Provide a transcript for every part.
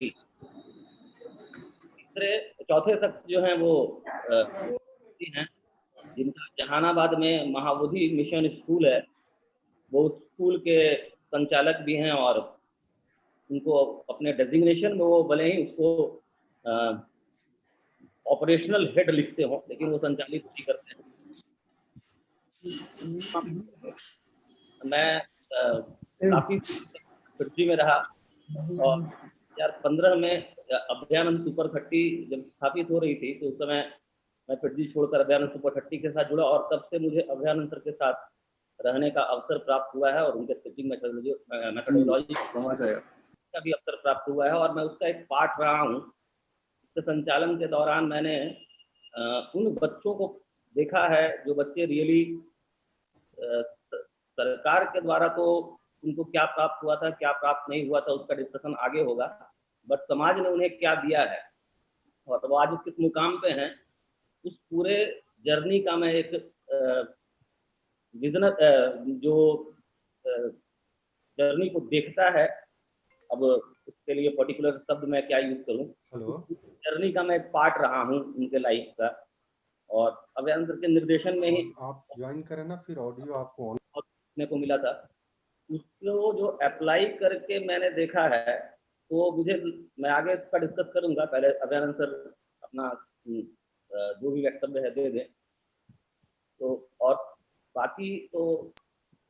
तीसरे चौथे शख्स जो हैं वो हैं जिनका जहानाबाद में महाबोधि मिशन स्कूल है, वो उस स्कूल के संचालक भी हैं और उनको अपने डेजिग्नेशन में वो भले ही उसको ऑपरेशनल हेड लिखते हो, लेकिन वो संचालित नहीं करते हैं। मैं काफी फिरजी में रहा और 2015 में अभ्यानंद सुपर 30 जब स्थापित हो रही थी तो उस समय मैं फिरजी छोड़कर अभ्यानंद सुपर 30 के साथ जुड़ा और तब से मुझे अभ्यानंद सर के साथ रहने का अवसर प्राप्त हुआ है और उनके टीचिंग मेथोडोलॉजी का भी अवसर प्राप्त हुआ है और मैं उसका एक पार्ट रहा हूँ। इसके संचालन के दौरान मैंने उन बच्चों को देखा है जो बच्चे रियली सरकार के द्वारा तो उनको क्या प्राप्त हुआ था क्या प्राप्त नहीं हुआ था उसका डिस्कशन आगे होगा, बट समाज ने उन्हें क्या दिया है और वो आज किस मुकाम पे हैं, उस पूरे जर्नी का मैं एक विजन जो जर्नी को देखता है, अब उसके लिए पर्टिकुलर शब्द मैं क्या यूज करूं, जर्नी का मैं एक पार्ट रहा हूं उनके लाइफ का और अभ्यानंद सर के निर्देशन में ही आप ज्वाइन करें ना, फिर ऑडियो आपको ऑन देखने को मिला था। उसको जो अप्लाई करके मैंने देखा है तो मुझे, मैं आगे इसका डिस्कस करूंगा, पहले अभ्यानंद सर अपना जो भी वक्तव्य है दे दें तो, और बाकी तो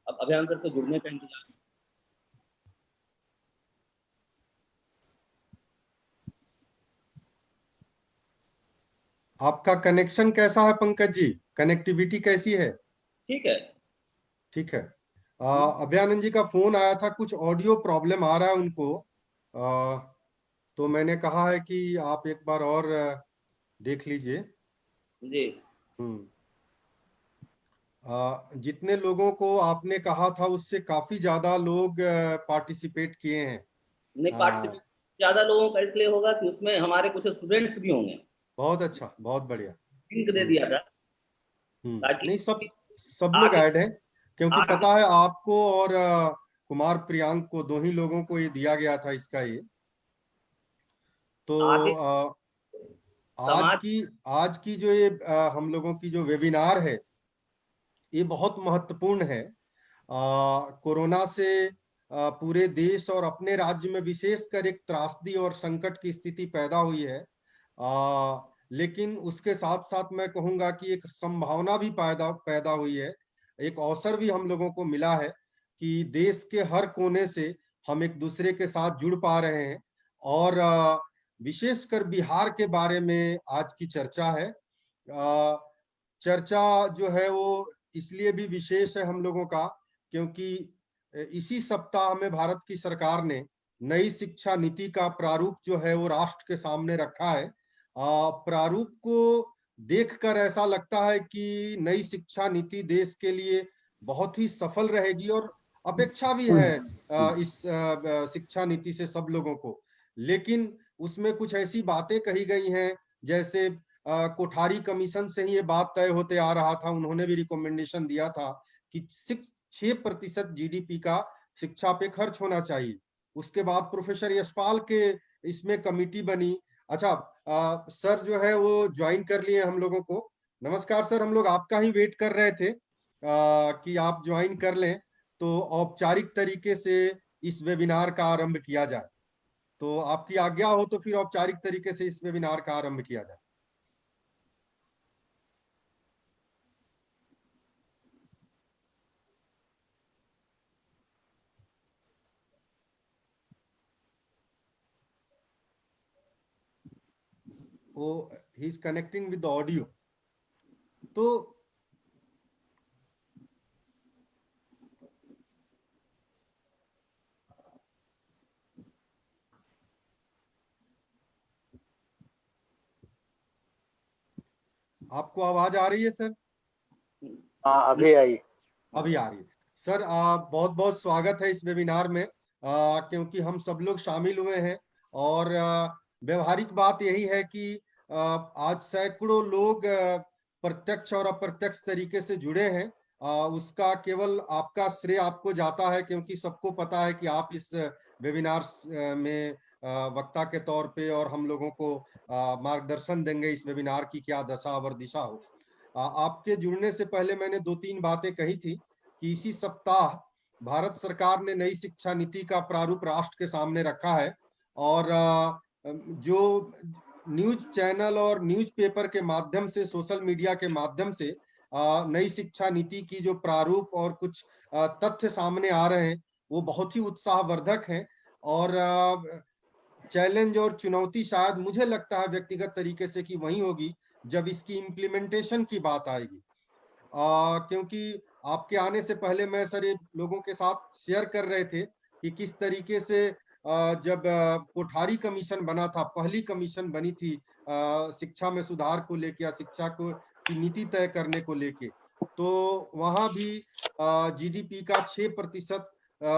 अब अभ्यानंद सर से जुड़ने का इंतजार। आपका कनेक्शन कैसा है पंकज जी? कनेक्टिविटी कैसी है? ठीक है, ठीक है। अभ्यानंद जी का फोन आया था, कुछ ऑडियो प्रॉब्लम आ रहा है उनको, तो मैंने कहा है कि आप एक बार और देख लीजिए जी। जितने लोगों को आपने कहा था उससे काफी ज्यादा लोग पार्टिसिपेट किए हैं। नहीं, पार्टिसिपेट ज्यादा लोगों का इसलिए होगा कि उसमें हमारे कुछ स्टूडेंट्स भी होंगे। बहुत अच्छा, बहुत बढ़िया। लिंक दे दिया था ताकि नहीं, सब लोग आगे ऐड हैं, क्योंकि आगे पता है आपको और कुमार प्रियांक को, दो ही लोगों को ये दिया गया था इसका ये। तो आगे समाज आज की जो ये हम लोगों की जो वेबिनार है ये बहुत महत्वपूर्ण है। कोरोना से पूरे देश और अपने राज्य में विशेषकर एक त्रासदी और संकट की स्थिति पैदा हुई है, लेकिन उसके साथ साथ मैं कहूंगा कि एक संभावना भी पैदा हुई है, एक अवसर भी हम लोगों को मिला है कि देश के हर कोने से हम एक दूसरे के साथ जुड़ पा रहे हैं। और विशेषकर बिहार के बारे में आज की चर्चा है। चर्चा जो है वो इसलिए भी विशेष है हम लोगों का, क्योंकि इसी सप्ताह में भारत की सरकार ने नई शिक्षा नीति का प्रारूप जो है वो राष्ट्र के सामने रखा है। प्रारूप को देखकर ऐसा लगता है कि नई शिक्षा नीति देश के लिए बहुत ही सफल रहेगी और अपेक्षा भी है इस शिक्षा नीति से सब लोगों को। लेकिन उसमें कुछ ऐसी बातें कही गई हैं, जैसे कोठारी कमीशन से ही ये बात तय होते आ रहा था, उन्होंने भी रिकमेंडेशन दिया था कि 6% जीडीपी का शिक्षा पे खर्च होना चाहिए। उसके बाद प्रोफेसर यशपाल के इसमें कमिटी बनी। अच्छा, सर जो है वो ज्वाइन कर लिए हम लोगों को। नमस्कार सर, हम लोग आपका ही वेट कर रहे थे कि आप ज्वाइन कर लें तो औपचारिक तरीके से इस वेबिनार का आरंभ किया जाए। तो आपकी आज्ञा हो तो फिर औपचारिक तरीके से इस वेबिनार का आरंभ किया जाए। वो he is connecting with the audio. तो आपको आवाज आ रही है सर? हाँ, अभी आई। अभी आ रही है। सर बहुत बहुत स्वागत है इस वेबिनार में, क्योंकि हम सब लोग शामिल हुए हैं और व्यवहारिक बात यही है कि आज सैकड़ों लोग प्रत्यक्ष और अप्रत्यक्ष तरीके से जुड़े हैं। उसका केवल आपका श्रेय आपको जाता है, क्योंकि सबको पता है कि आप इस वेबिनार में वक्ता के तौर पे और हम लोगों को मार्गदर्शन देंगे इस वेबिनार की क्या दशा और दिशा हो। आपके जुड़ने से पहले मैंने 2-3 बातें कही थी कि इसी सप्ताह भारत सरकार ने नई शिक्षा नीति का प्रारूप राष्ट्र के सामने रखा है और जो न्यूज चैनल और न्यूज पेपर के माध्यम से, सोशल मीडिया के माध्यम से नई शिक्षा नीति की जो प्रारूप और कुछ तथ्य सामने आ रहे हैं वो बहुत ही उत्साहवर्धक हैं और चैलेंज और चुनौती शायद मुझे लगता है व्यक्तिगत तरीके से कि वही होगी जब इसकी इम्प्लीमेंटेशन की बात आएगी। क्योंकि आपके आने से पहले मैं सारे लोगों के साथ शेयर कर रहे थे कि किस तरीके से जब कोठारी कमीशन बना था, पहली कमीशन बनी थी शिक्षा में सुधार को लेके या शिक्षा को की नीति तय करने को लेके, तो वहां भी जीडीपी का 6%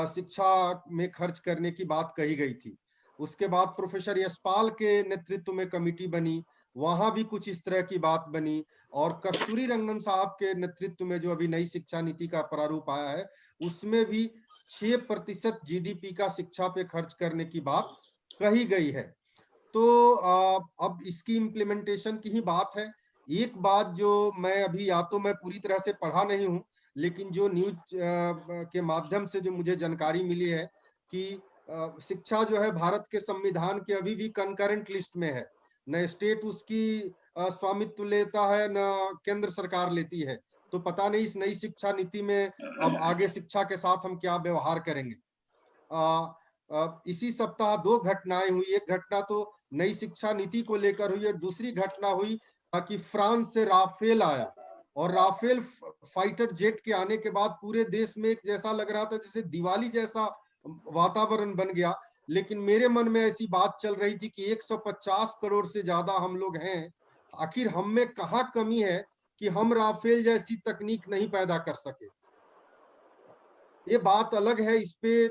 शिक्षा में खर्च करने की बात कही गई थी। उसके बाद प्रोफेसर यशपाल के नेतृत्व में कमेटी बनी, वहां भी कुछ इस तरह की बात बनी और कस्तूरी रंगन साहब के नेतृत्व में जो अभी नई शिक्षा नीति का प्रारूप आया है उसमें भी 6% जीडीपी का शिक्षा पे खर्च करने की बात कही गई है। तो अब इसकी इम्प्लीमेंटेशन की ही बात है। एक बात जो मैं अभी, या तो मैं पूरी तरह से पढ़ा नहीं हूं, लेकिन जो न्यूज के माध्यम से जो मुझे जानकारी मिली है कि शिक्षा जो है भारत के संविधान के अभी भी कंकरेंट लिस्ट में है, न स्टेट उसकी स्वामित्व लेता है न केंद्र सरकार लेती है। तो पता नहीं इस नई शिक्षा नीति में अब आगे शिक्षा के साथ हम क्या व्यवहार करेंगे। इसी सप्ताह 2 घटनाएं हुई। एक घटना तो नई शिक्षा नीति को लेकर हुई और दूसरी घटना हुई कि फ्रांस से राफेल आया और राफेल फाइटर जेट के आने के बाद पूरे देश में एक जैसा लग रहा था जैसे दिवाली जैसा वातावरण बन गया। लेकिन मेरे मन में ऐसी बात चल रही थी कि 150 करोड़ से ज्यादा हम लोग हैं, आखिर हम में कहाँ कमी है कि हम राफेल जैसी तकनीक नहीं पैदा कर सके। ये बात अलग है, इस पे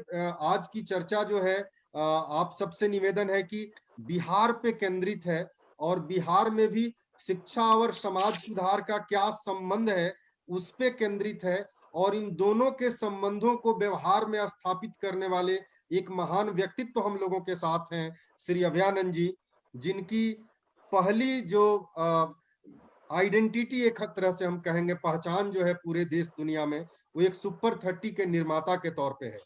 आज की चर्चा जो है आप सबसे निवेदन है कि बिहार पे केंद्रित है और बिहार में भी शिक्षा और समाज सुधार का क्या संबंध है उस पे केंद्रित है और इन दोनों के संबंधों को व्यवहार में स्थापित करने वाले एक महान व्यक्तित्व हम लोगों के साथ हैं, श्री अभयानंद जी, जिनकी पहली जो आइडेंटिटी एक तरह से हम कहेंगे पहचान जो है पूरे देश दुनिया में, वो एक सुपर 30 के निर्माता के तौर पे है।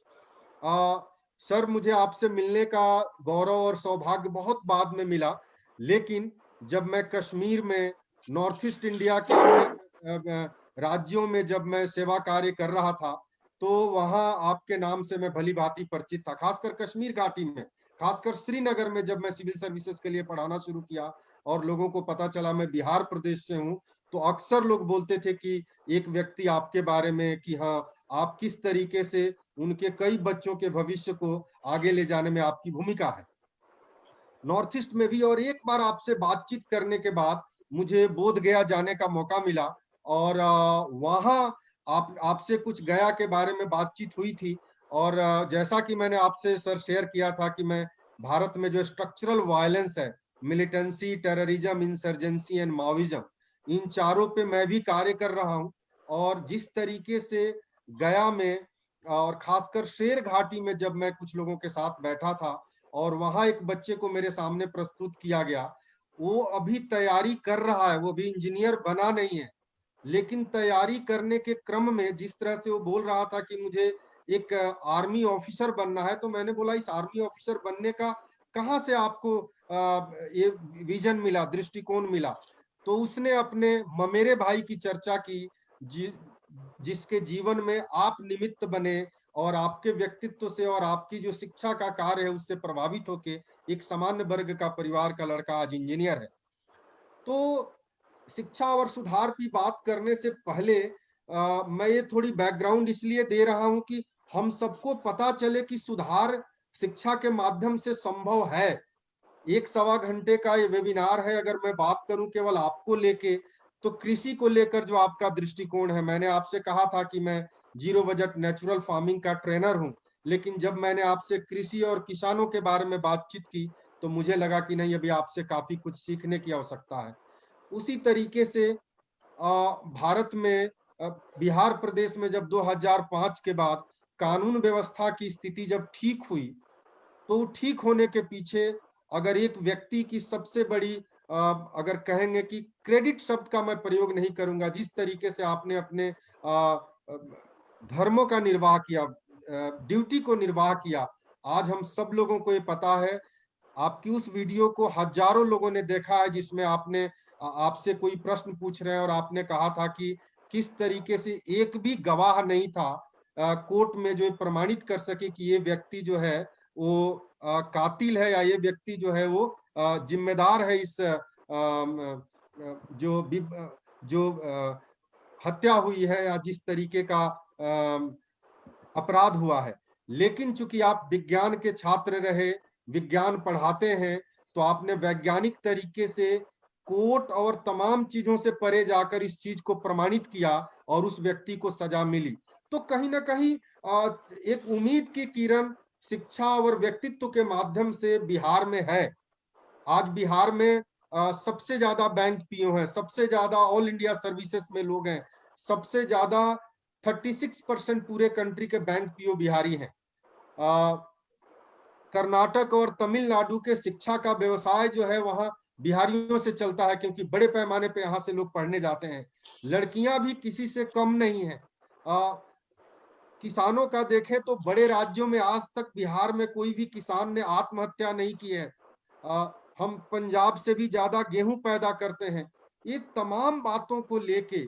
सर, मुझे आपसे मिलने का गौरव और सौभाग्य बहुत बाद में मिला, लेकिन जब मैं कश्मीर में नॉर्थ ईस्ट इंडिया के अन्य राज्यों में जब मैं सेवा कार्य कर रहा था तो वहां आपके नाम से मैं भली भांति परिचित था। खासकर कश्मीर घाटी में, खासकर श्रीनगर में जब मैं सिविल सर्विसेज के लिए पढ़ाना शुरू किया और लोगों को पता चला मैं बिहार प्रदेश से हूं, तो अक्सर लोग बोलते थे कि एक व्यक्ति आपके बारे में कि हाँ, आप किस तरीके से उनके कई बच्चों के भविष्य को आगे ले जाने में आपकी भूमिका है नॉर्थ ईस्ट में भी। और एक बार आपसे बातचीत करने के बाद मुझे बोध गया जाने का मौका मिला और वहां आपसे कुछ गया के बारे में बातचीत हुई थी और जैसा कि मैंने आपसे सर शेयर किया था कि मैं भारत में जो स्ट्रक्चरल वायलेंस है, militancy, terrorism, insurgency and Maoism, इन चारों पे मैं भी कार्य कर रहा हूं। और जिस तरीके से गया में और खासकर शेर घाटी में जब मैं कुछ लोगों के साथ बैठा था और वहां एक बच्चे को मेरे सामने प्रस्तुत किया गया, वो अभी तैयारी कर रहा है, वो भी इंजीनियर बना नहीं है, लेकिन तैयारी करने के क्रम में जिस तरह से वो बोल रहा था कि मुझे एक आर्मी ऑफिसर बनना है, तो मैंने बोला इस आर्मी ऑफिसर बनने का कहाँ से आपको ये विजन मिला, दृष्टिकोण मिला। तो उसने अपने ममेरे भाई की चर्चा की, जिसके जीवन में आप निमित्त बने और आपके व्यक्तित्व से और आपकी जो शिक्षा का कार्य है उससे प्रभावित होके एक सामान्य वर्ग का परिवार का लड़का आज इंजीनियर है। तो शिक्षा और सुधार की बात करने से पहले मैं ये थोड़ी बैकग्राउंड इसलिए दे रहा हूं कि हम सबको पता चले कि सुधार शिक्षा के माध्यम से संभव है। 1-1.25 घंटे का ये वेबिनार है। अगर मैं बात करूं केवल आपको लेके, तो कृषि को लेकर जो आपका दृष्टिकोण है, मैंने आपसे कहा था कि मैं जीरो बजट नेचुरल फार्मिंग का ट्रेनर हूं, लेकिन जब मैंने आपसे कृषि और किसानों के बारे में बातचीत की तो मुझे लगा कि नहीं, अभी आपसे काफी कुछ सीखने की आवश्यकता है। उसी तरीके से भारत में बिहार प्रदेश में जब 2005 के बाद कानून व्यवस्था की स्थिति जब ठीक हुई, तो ठीक होने के पीछे अगर एक व्यक्ति की सबसे बड़ी अगर कहेंगे कि क्रेडिट शब्द का मैं प्रयोग नहीं करूंगा, जिस तरीके से आपने अपने धर्मों का निर्वाह किया, ड्यूटी को निर्वाह किया, आज हम सब लोगों को ये पता है। आपकी उस वीडियो को हजारों लोगों ने देखा है, जिसमें आपने आपसे कोई प्रश्न पूछ रहे हैं और आपने कहा था कि किस तरीके से एक भी गवाह नहीं था कोर्ट में जो प्रमाणित कर सके कि ये व्यक्ति जो है वो कातिल है या ये व्यक्ति जो है वो जिम्मेदार है इस जो जो हत्या हुई है या जिस तरीके का अपराध हुआ है। लेकिन चूंकि आप विज्ञान के छात्र रहे, विज्ञान पढ़ाते हैं, तो आपने वैज्ञानिक तरीके से कोर्ट और तमाम चीजों से परे जाकर इस चीज को प्रमाणित किया और उस व्यक्ति को सजा मिली। तो कहीं ना कहीं एक उम्मीद की किरण शिक्षा और व्यक्तित्व के माध्यम से बिहार में है। आज बिहार में सबसे ज्यादा बैंक पीओ है, सबसे ज्यादा ऑल इंडिया सर्विसेज में लोग हैं, सबसे ज्यादा 36% पूरे कंट्री के बैंक पीओ बिहारी हैं। कर्नाटक और तमिलनाडु के शिक्षा का व्यवसाय जो है वहां बिहारियों से चलता है, क्योंकि बड़े पैमाने पे यहाँ से लोग पढ़ने जाते हैं। लड़कियां भी किसी से कम नहीं है। किसानों का देखें तो बड़े राज्यों में आज तक बिहार में कोई भी किसान ने आत्महत्या नहीं की है। हम पंजाब से भी ज्यादा गेहूं पैदा करते हैं। ये तमाम बातों को लेके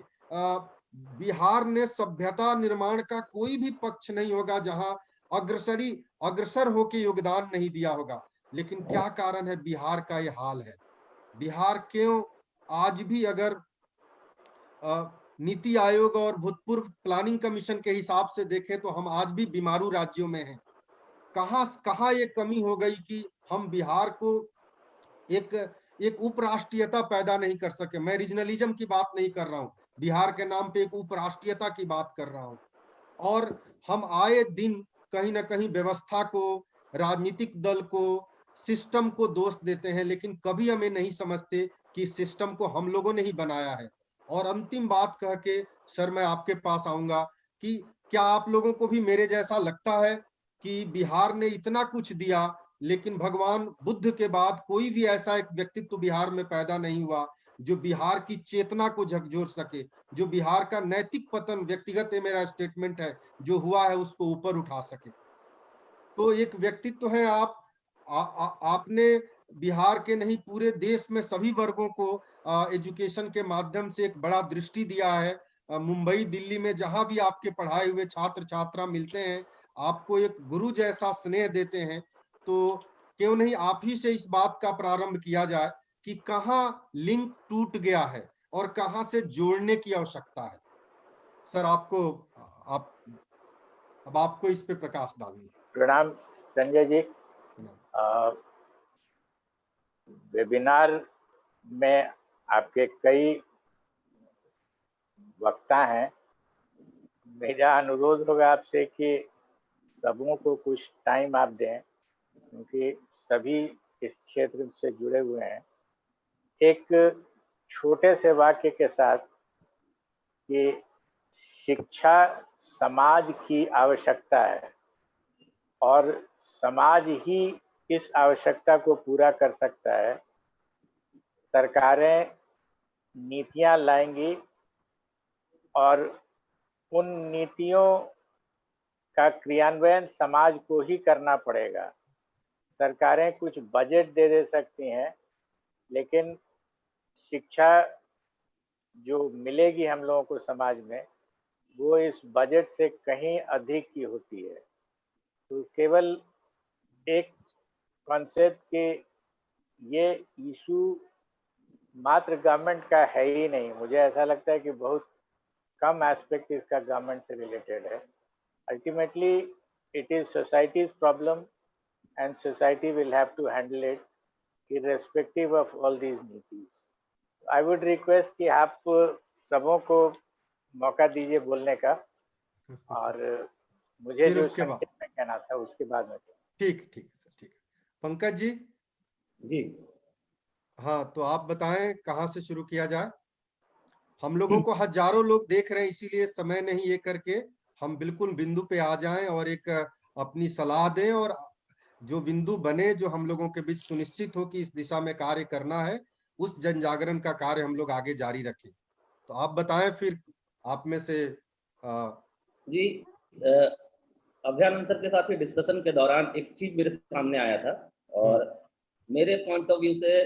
बिहार ने सभ्यता निर्माण का कोई भी पक्ष नहीं होगा जहां अग्रसर होके योगदान नहीं दिया होगा। लेकिन क्या कारण है बिहार का ये हाल है? बिहार क्यों आज भी अगर नीति आयोग और भूतपूर्व प्लानिंग कमीशन के हिसाब से देखें तो हम आज भी बीमारू राज्यों में हैं। कहां ये कमी हो गई कि हम बिहार को एक उपराष्ट्रीयता पैदा नहीं कर सके। मैं रीजनलिज्म की बात नहीं कर रहा हूं, बिहार के नाम पे एक उपराष्ट्रीयता की बात कर रहा हूं। और हम आए दिन कहीं ना कहीं व्यवस्था को, राजनीतिक दल को, सिस्टम को दोष देते हैं, लेकिन कभी हमें नहीं समझते कि सिस्टम को हम लोगों ने ही बनाया है। और अंतिम बात कह के सर मैं आपके पास आऊंगा कि क्या आप लोगों को भी मेरे जैसा लगता है कि बिहार ने इतना कुछ दिया, लेकिन भगवान बुद्ध के बाद कोई भी ऐसा एक व्यक्तित्व बिहार में पैदा नहीं हुआ जो बिहार की चेतना को झकझोर सके, जो बिहार का नैतिक पतन, व्यक्तिगत है मेरा स्टेटमेंट है, जो हुआ है उसको ऊपर उठा सके? तो एक व्यक्तित्व है आप। आपने बिहार के नहीं पूरे देश में सभी वर्गों को एजुकेशन के माध्यम से एक बड़ा दृष्टि दिया है। मुंबई दिल्ली में जहां भी आपके पढ़ाए हुए छात्र छात्रा मिलते हैं, आपको एक गुरु जैसा स्नेह देते हैं। तो क्यों नहीं आप ही से इस बात का प्रारंभ किया जाए कि कहाँ लिंक टूट गया है और कहाँ से जोड़ने की आवश्यकता है? सर अब आपको इस पे प्रकाश डालनी है। प्रणाम संजय जी। वेबिनार में आपके कई वक्ता हैं। मेरा अनुरोध होगा आपसे कि सबों को कुछ टाइम आप दें, क्योंकि सभी इस क्षेत्र से जुड़े हुए हैं। एक छोटे से वाक्य के साथ कि शिक्षा समाज की आवश्यकता है और समाज ही इस आवश्यकता को पूरा कर सकता है। सरकारें नीतियां लाएंगी और उन नीतियों का क्रियान्वयन समाज को ही करना पड़ेगा। सरकारें कुछ बजट दे सकती हैं, लेकिन शिक्षा जो मिलेगी हम लोगों को समाज में, वो इस बजट से कहीं अधिक की होती है। तो केवल एक कॉन्सेप्ट के ये इशू मात्र गवर्नमेंट का है ही नहीं। मुझे ऐसा लगता है कि बहुत कम एस्पेक्ट इसका गवर्नमेंट से रिलेटेड है। Ultimately it is society's problem and society will have to handle it irrespective of all these नीतिज। आई वुड रिक्वेस्ट कि आप सबों को मौका दीजिए बोलने का, और मुझे जो संक्षेप में कहना था उसके बाद में। ठीक सर, ठीक। पंकज जी। जी हाँ, तो आप बताएं कहाँ से शुरू किया जाए? हम लोगों को हजारों लोग देख रहे हैं, इसीलिए समय नहीं ये करके हम बिल्कुल बिंदु पे आ जाएं और एक अपनी सलाह दें। और जो बिंदु बने, जो हम लोगों के बीच सुनिश्चित हो कि इस दिशा में कार्य करना है, उस जन जागरण का कार्य हम लोग आगे जारी रखें। तो आप बताएं फिर, आप में से जी, अभियान सर के साथ ही डिस्कशन के दौरान एक चीज मेरे सामने आया था, और मेरे पॉइंट ऑफ व्यू से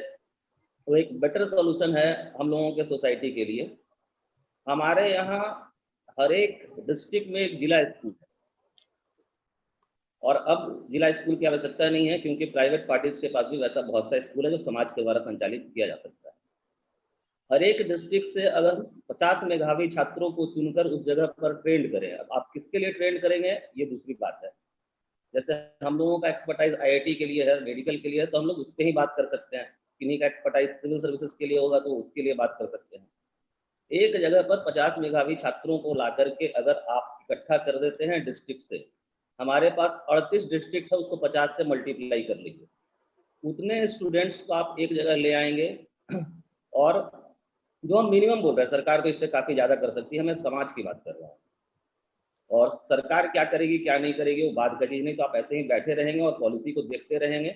वो एक बेटर सॉल्यूशन है हम लोगों के सोसाइटी के लिए। हमारे यहाँ हर एक डिस्ट्रिक्ट में एक जिला स्कूल है, और अब जिला स्कूल की आवश्यकता नहीं है, क्योंकि प्राइवेट पार्टीज के पास भी वैसा बहुत सा स्कूल है जो समाज के द्वारा संचालित किया जा सकता है। हर एक डिस्ट्रिक्ट से अगर 50 मेधावी छात्रों को चुनकर उस जगह पर ट्रेंड करें। अब आप किसके लिए ट्रेंड करेंगे ये दूसरी बात है। जैसे हम लोगों का एक्सपर्टाइज आईआईटी के लिए है, मेडिकल के लिए है, तो हम लोग उस पर ही बात कर सकते हैं। किन्हीं का एक्सपर्टाइज सिविल सर्विसेज के लिए होगा तो उसके लिए बात कर सकते हैं। एक जगह पर 50 मेधावी छात्रों को ला करके अगर आप इकट्ठा कर देते हैं डिस्ट्रिक्ट से, हमारे पास 38 डिस्ट्रिक्ट है, उसको 50 से मल्टीप्लाई कर लीजिए, उतने स्टूडेंट्स को आप एक जगह ले आएंगे। और जो हम मिनिमम बोल रहे हैं, सरकार तो इससे काफ़ी ज़्यादा कर सकती है, मैं समाज की बात कर रहा हूँ। और सरकार क्या करेगी क्या नहीं करेगी वो बात का चीज़ नहीं, तो आप ऐसे ही बैठे रहेंगे और पॉलिसी को देखते रहेंगे,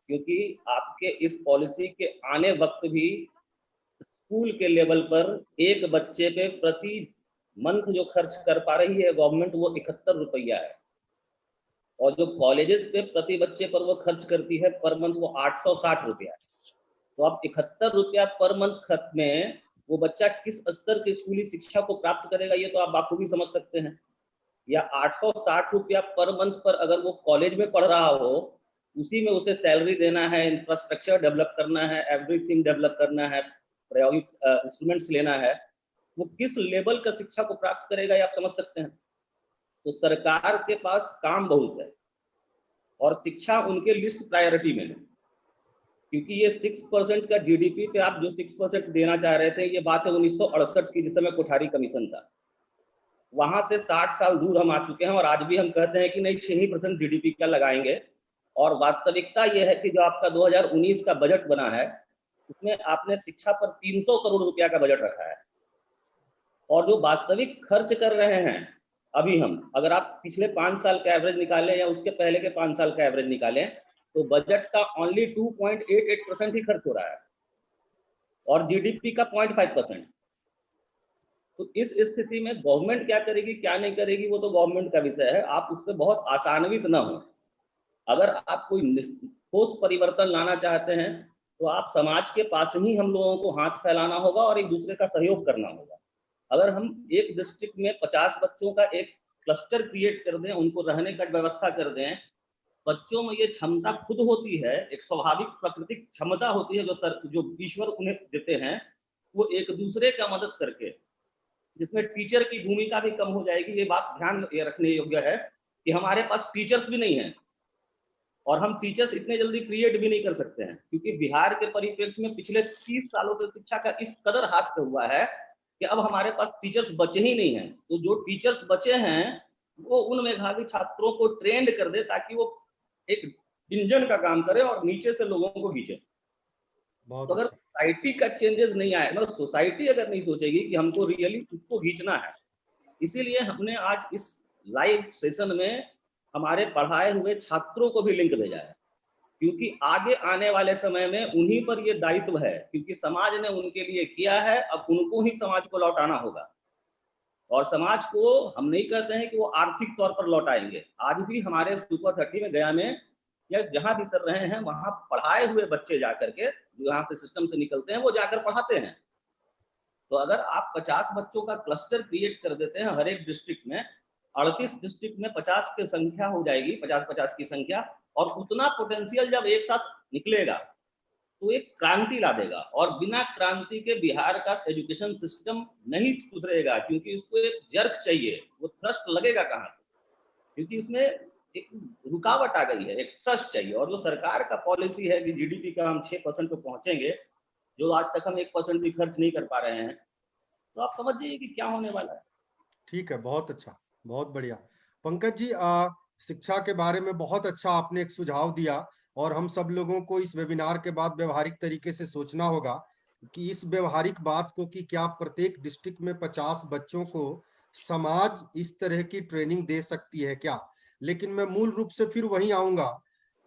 क्योंकि आपके इस पॉलिसी के आने वक्त भी स्कूल के लेवल पर एक बच्चे पे प्रति मंथ जो खर्च कर पा रही है गवर्नमेंट वो 71 रुपया है, और जो कॉलेजेस पे प्रति बच्चे पर वो खर्च करती है पर मंथ वो 860 रुपया है। तो आप 71 रुपया पर मंथ खर्च में वो बच्चा किस स्तर की स्कूली शिक्षा को प्राप्त करेगा ये तो आप बाखूबी समझ सकते हैं। या 860 रुपया पर मंथ पर अगर वो कॉलेज में पढ़ रहा हो, उसी में उसे सैलरी देना है, इंफ्रास्ट्रक्चर डेवलप करना है, एवरीथिंग डेवलप करना है, प्रायोगिक इंस्ट्रूमेंट्स लेना है, वो किस लेवल का शिक्षा को प्राप्त करेगा ये आप समझ सकते हैं। तो सरकार के पास काम बहुत है, और शिक्षा उनके लिस्ट प्रायोरिटी में है, क्योंकि ये 6% का जीडीपी पे आप जो 6% देना चाह रहे थे, ये बात है 1968 की, जिस समय कोठारी कमीशन था। वहां से 60 साल दूर हम आ चुके हैं, और आज भी हम कहते हैं कि नहीं 6% जीडीपी का लगाएंगे। और वास्तविकता ये है कि जो आपका 2019 का बजट बना है, उसमें आपने शिक्षा पर 300 करोड़ रुपया का बजट रखा है, और जो वास्तविक खर्च कर रहे हैं अभी हम, अगर आप पिछले 5 साल का एवरेज निकालें या उसके पहले के 5 साल का एवरेज निकालें, तो बजट का ओनली 2.88% ही खर्च हो रहा है, और जीडीपी का 0.5%। तो इस स्थिति में गवर्नमेंट क्या करेगी क्या नहीं करेगी वो तो गवर्नमेंट का विषय है, आप उस पर बहुत आसान्वित न हो। अगर आप कोई ठोस परिवर्तन लाना चाहते हैं तो आप समाज के पास ही हम लोगों को हाथ फैलाना होगा और एक दूसरे का सहयोग करना होगा। अगर हम एक डिस्ट्रिक्ट में 50 बच्चों का एक क्लस्टर क्रिएट कर दें, उनको रहने का व्यवस्था कर दें, बच्चों में ये क्षमता खुद होती है, एक स्वाभाविक प्राकृतिक क्षमता होती है जो ईश्वर उन्हें देते हैं, वो एक दूसरे का मदद करके, जिसमें टीचर की भूमिका भी कम हो जाएगी। ये बात ध्यान रखने योग्य है कि हमारे पास टीचर्स भी नहीं है, और हम टीचर्स इतने जल्दी क्रिएट भी नहीं कर सकते हैं, क्योंकि बिहार के परिप्रेक्ष्य में पिछले 30 सालों से शिक्षा का इस कदर हास्य हुआ है कि अब हमारे पास टीचर्स बचे ही नहीं हैं। तो जो टीचर्स बचे हैं वो उन मेधावी छात्रों को ट्रेंड कर दे, ताकि वो एक इंजन का काम करे और नीचे से लोगों को खींचे। तो अगर सोसाइटी का चेंजेस नहीं आए, मतलब सोसाइटी अगर नहीं सोचेगी कि हमको रियली उसको खींचना है, इसीलिए हमने आज इस लाइव सेशन में हमारे पढ़ाए हुए छात्रों को भी लिंक भेजा है, क्योंकि आगे आने वाले समय में उन्हीं पर ये दायित्व है, क्योंकि समाज ने उनके लिए किया है, अब उनको ही समाज को लौटाना होगा। और समाज को हम नहीं कहते हैं कि वो आर्थिक तौर पर लौटाएंगे। आज भी हमारे सुपर 30 में, गया में या जहां भी सर रहे हैं, वहां पढ़ाए हुए बच्चे जाकर के, जो यहाँ से सिस्टम से निकलते हैं, वो जाकर पढ़ाते हैं। तो अगर आप 50 बच्चों का क्लस्टर क्रिएट कर देते हैं हर एक डिस्ट्रिक्ट में, 38 डिस्ट्रिक्ट में 50 की संख्या हो जाएगी, 50-50 की संख्या, और उतना पोटेंशियल जब एक साथ निकलेगा तो एक क्रांति ला देगा। और बिना क्रांति के बिहार का एजुकेशन सिस्टम नहीं सुधरेगा, क्योंकि उसको एक जर्क चाहिए, वो थ्रस्ट लगेगा कहाँ से, क्योंकि इसमें एक रुकावट आ गई है, एक थ्रस्ट चाहिए। और जो सरकार का पॉलिसी है कि जीडीपी का हम 6% पे पहुंचेंगे, जो आज तक हम 1% भी खर्च नहीं कर पा रहे हैं, तो आप समझ जाइए कि क्या होने वाला है। ठीक है, बहुत अच्छा, बहुत बढ़िया। पंकज जी, शिक्षा के बारे में बहुत अच्छा आपने एक सुझाव दिया, और हम सब लोगों को इस वेबिनार के बाद व्यवहारिक तरीके से सोचना होगा कि इस व्यवहारिक बात को कि क्या प्रत्येक डिस्ट्रिक्ट में 50 बच्चों को समाज इस तरह की ट्रेनिंग दे सकती है क्या। लेकिन मैं मूल रूप से फिर वहीं आऊंगा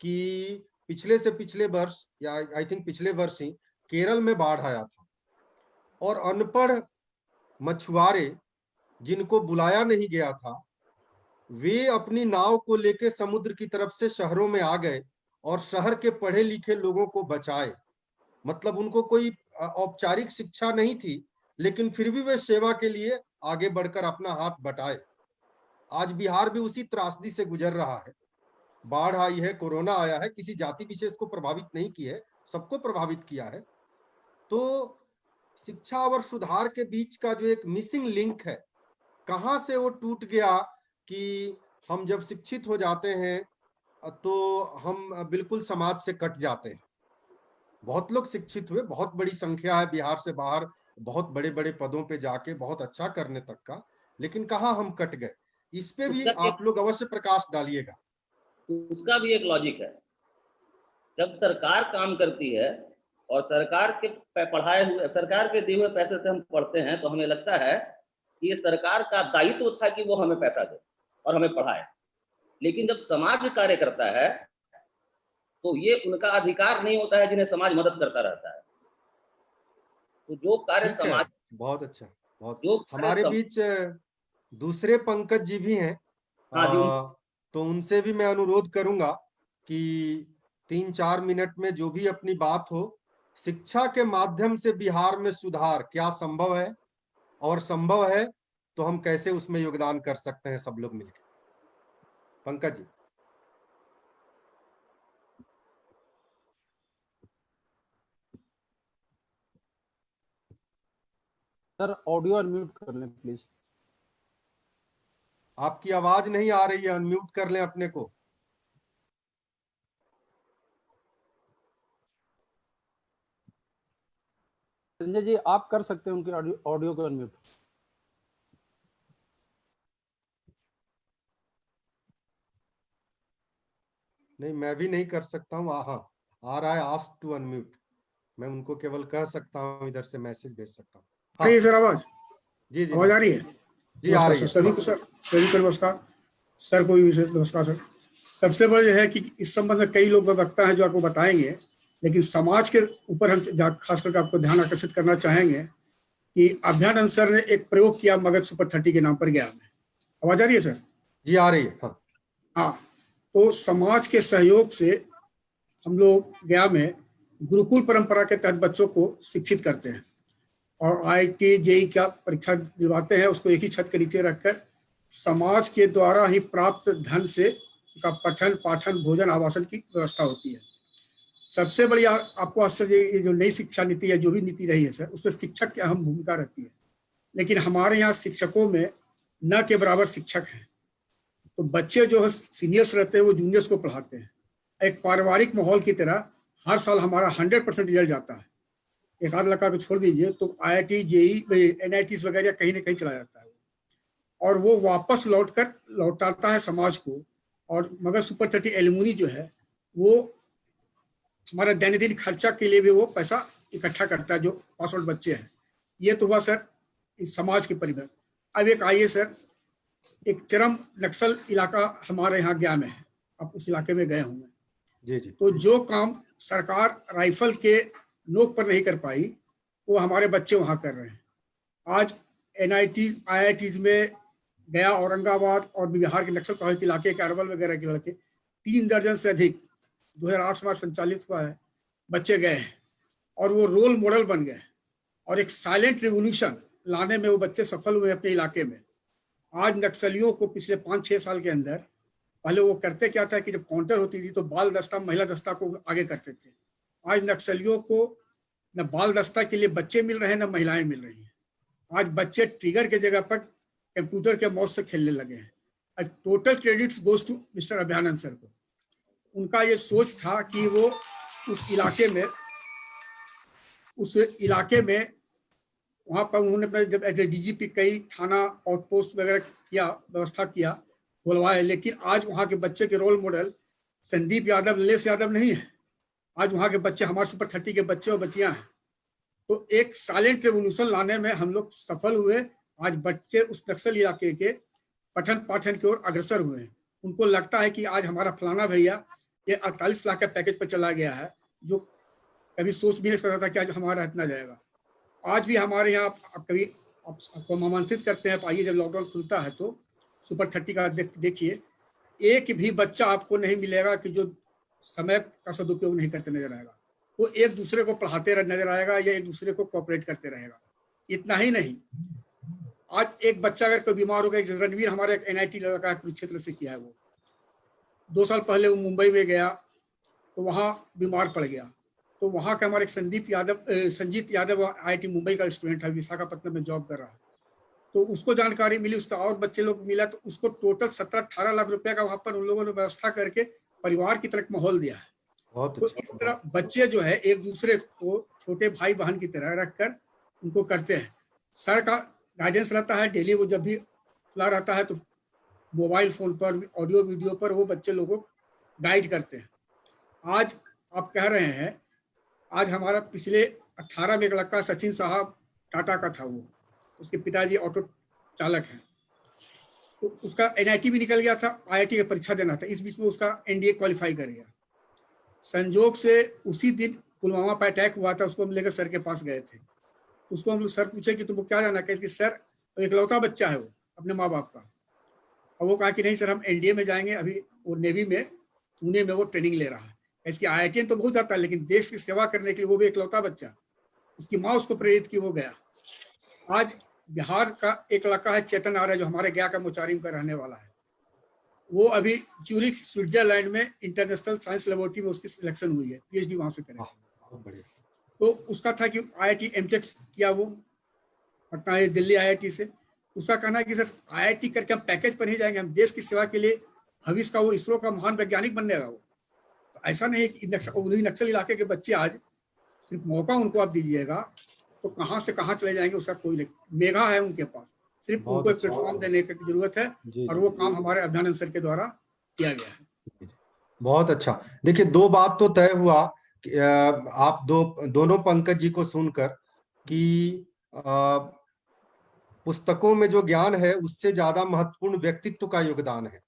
कि पिछले से पिछले वर्ष या आई थिंक पिछले वर्ष ही केरल में बाढ़ आया था और अनपढ़ मछुआरे जिनको बुलाया नहीं गया था, वे अपनी नाव को लेकर समुद्र की तरफ से शहरों में आ गए और शहर के पढ़े लिखे लोगों को बचाए। मतलब उनको कोई औपचारिक शिक्षा नहीं थी, लेकिन फिर भी वे सेवा के लिए आगे बढ़कर अपना हाथ बटाए। आज बिहार भी उसी त्रासदी से गुजर रहा है। बाढ़ आई है, कोरोना आया है, किसी जाति विशेष को प्रभावित नहीं की है, सबको प्रभावित किया है। तो शिक्षा और सुधार के बीच का जो एक मिसिंग लिंक है, कहां से वो टूट गया कि हम जब शिक्षित हो जाते हैं तो हम बिल्कुल समाज से कट जाते हैं। बहुत लोग शिक्षित हुए, बहुत बड़ी संख्या है बिहार से बाहर बहुत बड़े बड़े पदों पे जाके बहुत अच्छा करने तक का, लेकिन कहाँ हम कट गए, इस पे भी आप लोग अवश्य प्रकाश डालिएगा। उसका भी एक लॉजिक है। जब सरकार काम करती है और सरकार के पढ़ाए हुए, सरकार के दिए हुए पैसे से हम पढ़ते हैं, तो हमें लगता है कि ये सरकार का दायित्व था कि वो हमें पैसा दे और हमें पढ़ाए। लेकिन जब समाज कार्य करता है तो ये उनका अधिकार नहीं होता है जिन्हें समाज मदद करता रहता है। तो जो कार्य समाज, बहुत अच्छा, बहुत जो हमारे बीच दूसरे पंकज जी भी हैं। हाँ जी, तो उनसे भी मैं अनुरोध करूंगा कि 3-4 मिनट में जो भी अपनी बात हो, शिक्षा के माध्यम से बिहार में सुधार क्या संभव है और संभव है तो हम कैसे उसमें योगदान कर सकते हैं सब लोग मिलकर। Pankaj ji. Sir audio unmute कर लें प्लीज। आपकी आवाज नहीं आ रही है, अनम्यूट कर लें अपने को। संजय जी आप कर सकते हैं उनके ऑडियो को अनम्यूट। नहीं, मैं भी नहीं कर सकता हूँ। हाँ, आ रहा है आस्क टू अनम्यूट। मैं उनको केवल कह सकता हूँ, इधर से मैसेज भेज सकता हूँ। हाँ सर, आवाज जी जी आवाज आ रही है? जी आ रही है। सभी को सर, सभी को नमस्कार। सर को भी विशेष नमस्कार सर। सबसे बड़ा यह है कि इस संबंध में कई लोग वक्ता हैं जो आपको बताएंगे, लेकिन समाज के ऊपर हम खास करके आपको ध्यान आकर्षित करना चाहेंगे कि अभ्यानंद सर ने एक प्रयोग किया मगध सुपर 30 के नाम पर गया में। आवाज आ रही है सर? जी आ रही है। हाँ, तो समाज के सहयोग से हम लोग गया में गुरुकुल परंपरा के तहत बच्चों को शिक्षित करते हैं और IIT JEE का परीक्षा दिलवाते हैं। उसको एक ही छत के नीचे रखकर समाज के द्वारा ही प्राप्त धन से उनका पठन पाठन भोजन आवासन की व्यवस्था होती है। सबसे बड़ी आपको आश्चर्य, ये जो नई शिक्षा नीति है, जो भी नीति रही है सर, उसमें शिक्षक की अहम भूमिका रहती है। लेकिन हमारे यहाँ शिक्षकों में न के बराबर शिक्षक हैं। तो बच्चे जो है सीनियर्स रहते हैं वो जूनियर्स को पढ़ाते हैं। एक पारिवारिक माहौल की तरह हर साल हमारा 100% रिजल्ट जाता है। एक आध लड़का को छोड़ दीजिए तो IIT JEE NITs वगैरह कहीं ना कहीं चला जाता है और वो वापस लौटाता है समाज को। और मगध सुपर 30 एलुमनी जो है वो हमारा दैनिक खर्चा के लिए भी वो पैसा इकट्ठा करता है जो पास आउट बच्चे हैं। ये तो हुआ सर इस समाज के परिवर्तन। अब एक आइए सर, एक चरम नक्सल इलाका हमारे यहाँ गया में है, आप उस इलाके में गए होंगे। जी जी। तो जो काम सरकार राइफल के नोक पर नहीं कर पाई वो हमारे बच्चे वहाँ कर रहे हैं। आज NIT IITs में गया, औरंगाबाद और बिहार के नक्सल प्रभावित इलाके के अरवल वगैरह के लड़के 3 दर्जन से अधिक 2008 में संचालित हुआ है, बच्चे गए हैं और वो रोल मॉडल बन गए और एक साइलेंट रिवोल्यूशन लाने में वो बच्चे सफल हुए अपने इलाके में। आज नक्सलियों को पिछले 5-6 साल के अंदर, पहले वो करते क्या था कि जब काउंटर होती थी तो बाल दस्ता महिला दस्ता को आगे करते थे। आज नक्सलियों को न बाल दस्ता के लिए बच्चे मिल रहे हैं न महिलाएं मिल रही हैं। आज बच्चे ट्रिगर के जगह पर कंप्यूटर के माउस से खेलने लगे हैं। Total credits goes to mister Abhayanand sir को। उनका ये सोच था कि वो उस इलाके में वहाँ पर उन्होंने जब एज ए DGP कई थाना आउटपोस्ट वगैरह किया, व्यवस्था किया, खुलवाए। लेकिन आज वहाँ के बच्चे के रोल मॉडल संदीप यादव, ललेश यादव नहीं है। आज वहाँ के बच्चे हमारे सुपर 30 के बच्चे और बच्चियां हैं। तो एक साइलेंट रेवोल्यूशन लाने में हम लोग सफल हुए। आज बच्चे उस नक्सल इलाके के पठन पाठन की ओर अग्रसर हुए हैं। उनको लगता है कि आज हमारा फलाना भैया ये 48 लाख के पैकेज पर चला गया है, जो कभी सोच भी नहीं सकता था कि आज हमारा इतना जाएगा। आज भी हमारे यहाँ कभी आपको आमंत्रित करते हैं, आइए जब लॉकडाउन खुलता है तो सुपर 30 का देखिए, एक भी बच्चा आपको नहीं मिलेगा कि जो समय का सदुपयोग नहीं करते नजर आएगा। वो एक दूसरे को पढ़ाते नजर आएगा या एक दूसरे को कोऑपरेट करते रहेगा। इतना ही नहीं, आज एक बच्चा अगर कोई बीमार हो गया, रणवीर हमारे एक NIT लड़का कुरुक्षेत्र से किया है, वो 2 साल पहले वो मुंबई में गया तो वहाँ बीमार पड़ गया, तो वहाँ का हमारे एक संजीत यादव IIT मुंबई का स्टूडेंट है, विशाखापट्टनम में जॉब कर रहा है, तो उसको जानकारी मिली, उसका और बच्चे लोग मिला, तो उसको टोटल 17-18 लाख रुपए का वहाँ पर उन लोगों ने व्यवस्था करके परिवार की तरह माहौल दिया है। तो इस तरह बच्चे जो है एक दूसरे को छोटे भाई बहन की तरह रखकर उनको करते हैं। सर का गाइडेंस रहता है, डेली वो जब भी खुला रहता है तो मोबाइल फोन पर ऑडियो वीडियो पर वो बच्चे लोगों को गाइड करते हैं। आज आप कह रहे हैं, आज हमारा पिछले 18 में एक लड़का सचिन साहब टाटा का था, वो उसके पिताजी ऑटो चालक हैं, तो उसका NIT भी निकल गया था, IIT की परीक्षा देना था, इस बीच में उसका NDA क्वालिफाई कर गया। संजोग से उसी दिन पुलवामा पर अटैक हुआ था, उसको हम लेकर सर के पास गए थे। उसको हम लोग सर पूछे कि तुमको क्या जाना है, कि सर इकलौता बच्चा है वो अपने माँ बाप का, और वो कहा कि नहीं सर हम NDA में जाएंगे, अभी वो नेवी में पुणे में वो ट्रेनिंग ले रहा है। इसकी IIT तो बहुत जाता है, लेकिन देश की सेवा करने के लिए वो भी इकलौता बच्चा, उसकी माँ उसको प्रेरित की, वो गया। आज बिहार का एक लड़का है चेतन आर्य, जो हमारे गया का मुचारिम का रहने वाला है, वो अभी ज्यूरिख स्विट्जरलैंड में इंटरनेशनल साइंस लेबोरेटरी में उसकी सिलेक्शन हुई है, PhD वहां से करेगा। तो उसका था कि IIT MTech किया वो पटना दिल्ली IIT से। उसका कहना है कि सर IIT करके हम पैकेज पर नहीं जाएंगे, हम देश की सेवा के लिए भविष्य का वो इसरो का महान वैज्ञानिक बनने लगा। वो तो ऐसा नहीं है कि नक्सल इलाके के बच्चे आज सिर्फ मौका उनको आप दीजिएगा तो कहाँ से कहाँ चले जाएंगे, उसका कोई नहीं। मेघा है उनके पास, सिर्फ उनको एक प्लेटफॉर्म देने की जरूरत है, और वो काम हमारे अभियान सर के द्वारा किया गया है। बहुत अच्छा। देखिए, 2 बात तो तय हुआ कि आप दोनों पंकज जी को सुनकर कि पुस्तकों में जो ज्ञान है उससे ज्यादा महत्वपूर्ण व्यक्तित्व का योगदान है।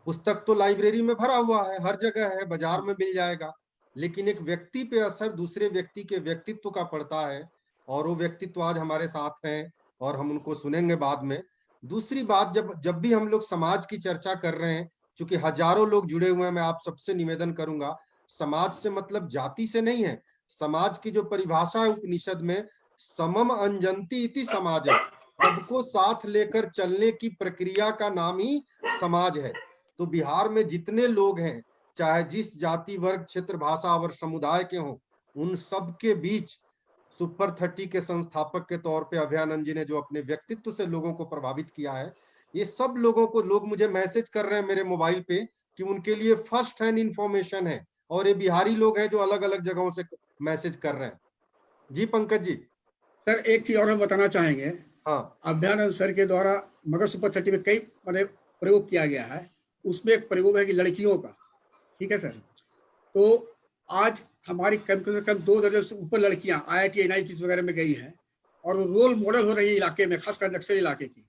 पुस्तक तो लाइब्रेरी में भरा हुआ है, हर जगह है, बाजार में मिल जाएगा, लेकिन एक व्यक्ति पे असर दूसरे व्यक्ति के व्यक्तित्व का पड़ता है, और वो व्यक्तित्व आज हमारे साथ हैं और हम उनको सुनेंगे बाद में। दूसरी बात, जब भी हम लोग समाज की चर्चा कर रहे हैं, क्योंकि हजारों लोग जुड़े हुए हैं, मैं आप सबसे निवेदन करूंगा, समाज से मतलब जाति से नहीं है। समाज की जो परिभाषा है उपनिषद में, समम अंजंती इति समाज है, सबको साथ लेकर चलने की प्रक्रिया का नाम ही समाज है। तो बिहार में जितने लोग हैं, चाहे जिस जाति वर्ग क्षेत्र भाषा और समुदाय के हों, उन सब के बीच सुपर 30 के संस्थापक के तौर पे अभयानंद जी ने जो अपने व्यक्तित्व से लोगों को प्रभावित किया है, ये सब लोगों को, लोग मुझे मैसेज कर रहे हैं मेरे मोबाइल पे कि उनके लिए फर्स्ट हैंड इंफॉर्मेशन है, और ये बिहारी लोग हैं जो अलग अलग जगहों से मैसेज कर रहे हैं। जी पंकज जी। सर एक चीज और हम बताना चाहेंगे। हाँ, अभयानंद सर के द्वारा मगर सुपर 30 में कई प्रयोग किया गया है, उसमें एक प्रयोग है कि लड़कियों का, ठीक है सर। तो आज हमारी कम से कम 2 दर्जन से ऊपर लड़कियां IIT NIT वगैरह में गई हैं, और वो रोल मॉडल हो रही है इलाके में, खासकर नक्सल इलाके की।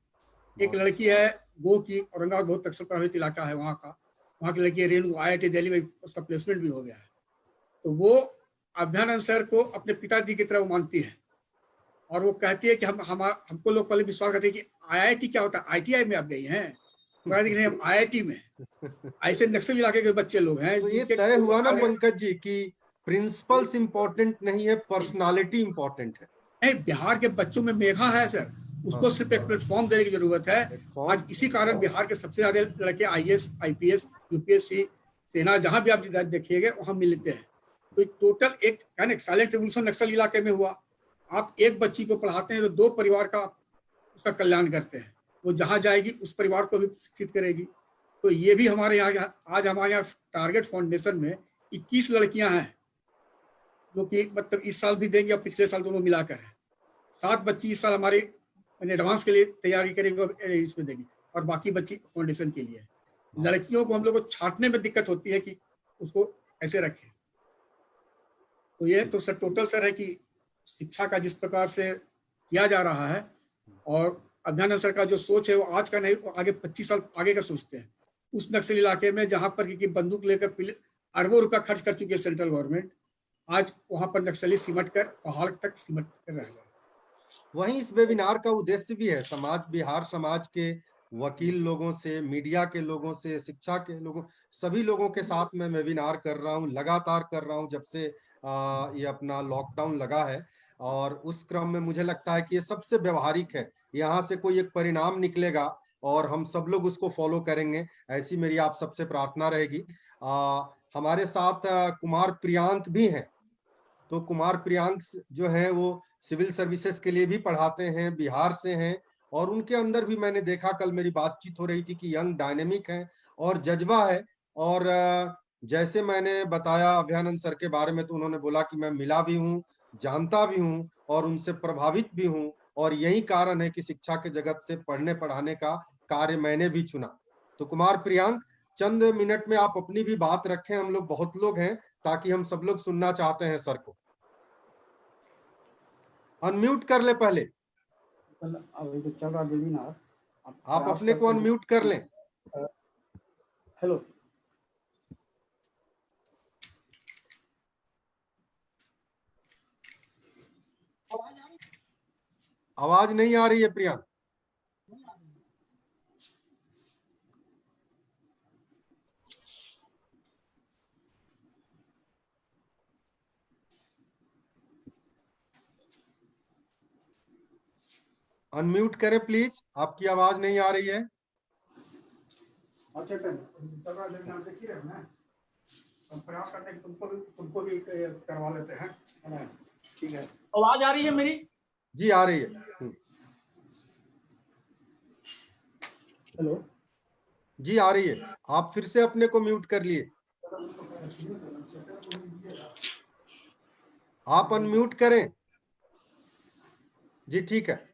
एक लड़की है गो की, औरंगाबाद बहुत नक्सल प्रभावित इलाका है वहाँ का, वहाँ की लड़की है रेणु, IIT दिल्ली में उसका प्लेसमेंट भी हो गया है। तो वो अभयानंद सर को अपने पिताजी की तरह मानती है, और वो कहती है कि हमको लोग पहले विश्वास करते हैं कि IIT क्या होता है, ITI में आप गई हैं, नहीं हम IIT में। ऐसे नक्सल इलाके के बच्चे लोग हैं। तो ये तय हुआ ना पंकज जी कि प्रिंसिपल्स इंपॉर्टेंट नहीं है, पर्सनालिटी इंपॉर्टेंट है। नहीं, बिहार के बच्चों में मेघा है सर, उसको सिर्फ एक प्लेटफॉर्म देने की जरूरत है। आज इसी कारण बिहार के सबसे ज्यादा लड़के IAS IPS UPSC सेना जहां भी आप देखिएगा वहां मिलते हैं। तो टोटल एक साइलेंट रिवोल्यूशन नक्सल इलाके में हुआ। आप एक बच्ची को पढ़ाते हैं तो 2 परिवार का उसका कल्याण करते हैं, वो जहां जाएगी उस परिवार को भी शिक्षित करेगी। तो ये भी हमारे यहाँ, आज हमारे यहाँ टारगेट फाउंडेशन में 21 लड़कियां हैं जो कि मतलब इस साल भी देंगे और पिछले साल दोनों मिलाकर है। 7 बच्ची इस साल हमारे एडवांस के लिए तैयारी करेंगे, इसमें देंगे, और बाकी बच्ची फाउंडेशन के लिए। लड़कियों को हम लोग को छांटने में दिक्कत होती है कि उसको कैसे रखें। तो ये तो सर टोटल सर है कि शिक्षा का जिस प्रकार से किया जा रहा है, और अभयानंद सर का जो सोच है वो आज का नहीं, वो आगे 25 साल आगे का सोचते हैं। उस नक्सल इलाके में जहां पर कि बंदूक लेकर अरबों रुपया खर्च कर चुकी है सेंट्रल गवर्नमेंट, आज वहां पर नक्सली सिमट कर पहाड़ तक सिमट कर रह गए। वहीं इस वेबिनार का उद्देश्य भी है बिहार समाज के वकील लोगों से, मीडिया के लोगों से, शिक्षा के लोगों, सभी लोगों के साथ मैं वेबिनार कर रहा हूं, लगातार कर रहा हूं जब से ये अपना लॉकडाउन लगा है। और उस क्रम में मुझे लगता है कि ये सबसे व्यवहारिक है, यहाँ से कोई एक परिणाम निकलेगा और हम सब लोग उसको फॉलो करेंगे, ऐसी मेरी आप सबसे प्रार्थना रहेगी। हमारे साथ कुमार प्रियांक भी हैं, तो कुमार प्रियांक जो है वो सिविल सर्विसेज के लिए भी पढ़ाते हैं, बिहार से हैं, और उनके अंदर भी मैंने देखा, कल मेरी बातचीत हो रही थी कि यंग डायनेमिक है और जज्बा है। और जैसे मैंने बताया अभयानंद सर के बारे में, तो उन्होंने बोला कि मैं मिला भी हूँ, जानता भी हूँ और उनसे प्रभावित भी हूँ, और यही कारण है कि शिक्षा के जगत से पढ़ने पढ़ाने का कार्य मैंने भी चुना। तो कुमार प्रियांक, चंद मिनट में आप अपनी भी बात रखें, हम लोग बहुत लोग हैं, ताकि हम सब लोग सुनना चाहते हैं सर को। अनम्यूट कर ले पहले, अभी तो चल रहा वेबिनार, आप अपने को अनम्यूट कर लें। हेलो, आवाज नहीं आ रही है प्रियांक। अनम्यूट करें प्लीज, आपकी आवाज नहीं आ रही है। अच्छा चल रहा वेबिनार देख ही रहे हो ना, हम प्रयास करते हैं कि तुमको भी करवा लेते हैं, है ना? ठीक है, आवाज आ रही है मेरी? जी आ रही है। हेलो जी आ रही है, आप फिर से अपने को म्यूट कर लिए। आप अनम्यूट करें। जी ठीक है।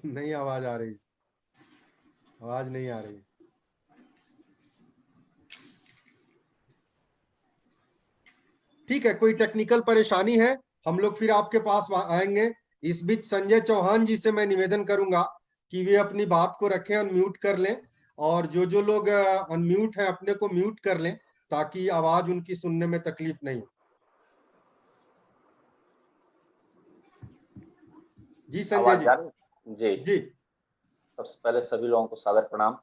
नहीं आवाज आ रही, आवाज नहीं आ रही। ठीक है, कोई टेक्निकल परेशानी है, हम लोग फिर आपके पास आएंगे। इस बीच संजय चौहान जी से मैं निवेदन करूंगा कि वे अपनी बात को रखें, अनम्यूट कर लें, और जो लोग अनम्यूट हैं अपने को म्यूट कर लें, ताकि आवाज उनकी सुनने में तकलीफ नहीं हो। जी संजय जी। जी जी सबसे पहले सभी लोगों को सादर प्रणाम,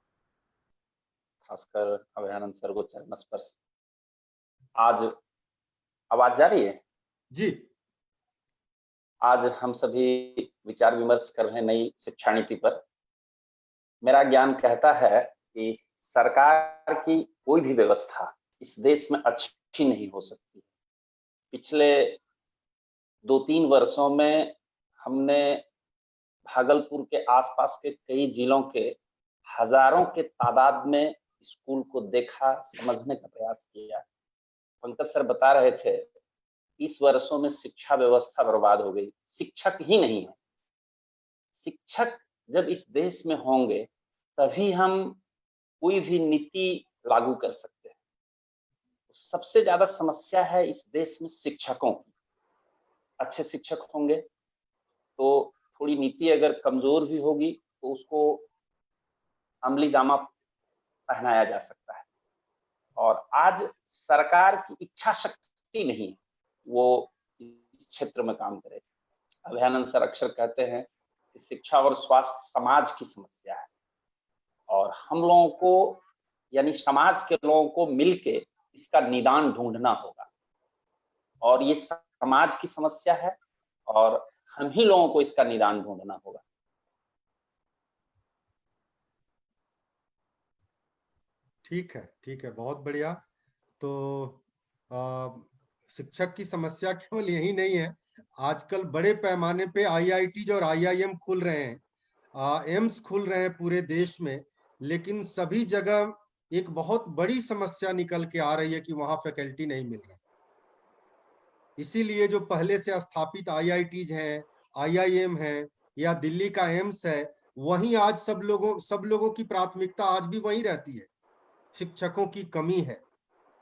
खासकर अभयानंद सर को चरण स्पर्श। आज आवाज जा रही है? जी। आज हम सभी विचार विमर्श कर रहे हैं नई शिक्षा नीति पर। मेरा ज्ञान कहता है कि सरकार की कोई भी व्यवस्था इस देश में अच्छी नहीं हो सकती। पिछले 2-3 वर्षों में हमने भागलपुर के आसपास के कई जिलों के हजारों के तादाद में स्कूल को देखा, समझने का प्रयास किया। पंकज सर बता रहे थे, इस वर्षों में शिक्षा व्यवस्था बर्बाद हो गई। शिक्षक ही नहीं है। शिक्षक जब इस देश में होंगे तभी हम कोई भी नीति लागू कर सकते हैं। सबसे ज्यादा समस्या है इस देश में शिक्षकों की। अच्छे शिक्षक होंगे तो थोड़ी नीति अगर कमजोर भी होगी तो उसको अमली जामा पहनाया जा सकता है। और आज सरकार की इच्छा शक्ति नहीं है वो इस क्षेत्र में काम करे। अभयानंद सर अक्सर कहते हैं कि शिक्षा और स्वास्थ्य समाज की समस्या है, और हम लोगों को यानी समाज के लोगों को मिलके इसका निदान ढूंढना होगा। और ये समाज की समस्या है और हम ही लोगों को इसका निदान ढूंढना होगा। ठीक है, बहुत बढ़िया। तो शिक्षक की समस्या केवल यही नहीं है, आजकल बड़े पैमाने पे आईआईटी और आईआईएम खुल रहे हैं, एम्स खुल रहे हैं पूरे देश में, लेकिन सभी जगह एक बहुत बड़ी समस्या निकल के आ रही है कि वहां फैकल्टी नहीं मिल रहा। इसीलिए जो पहले से स्थापित आईआईटीज हैं, आईआईएम है या दिल्ली का एम्स है, वहीं आज सब लोगों की प्राथमिकता आज भी वहीं रहती है। शिक्षकों की कमी है।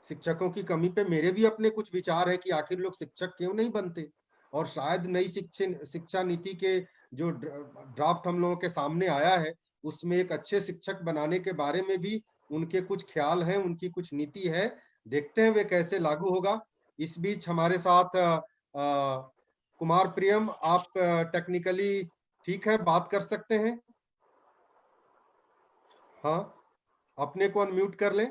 शिक्षकों की कमी पे मेरे भी अपने कुछ विचार है कि आखिर लोग शिक्षक क्यों नहीं बनते, और शायद नई शिक्षा नीति के जो ड्राफ्ट हम लोगों के सामने आया है उसमें एक अच्छे शिक्षक बनाने के बारे में भी उनके कुछ ख्याल हैं, उनकी कुछ नीति है, देखते हैं वे कैसे लागू होगा। इस बीच हमारे साथ कुमार प्रियम, आप टेक्निकली ठीक है, बात कर सकते हैं? हाँ, अपने को अनम्यूट कर लें।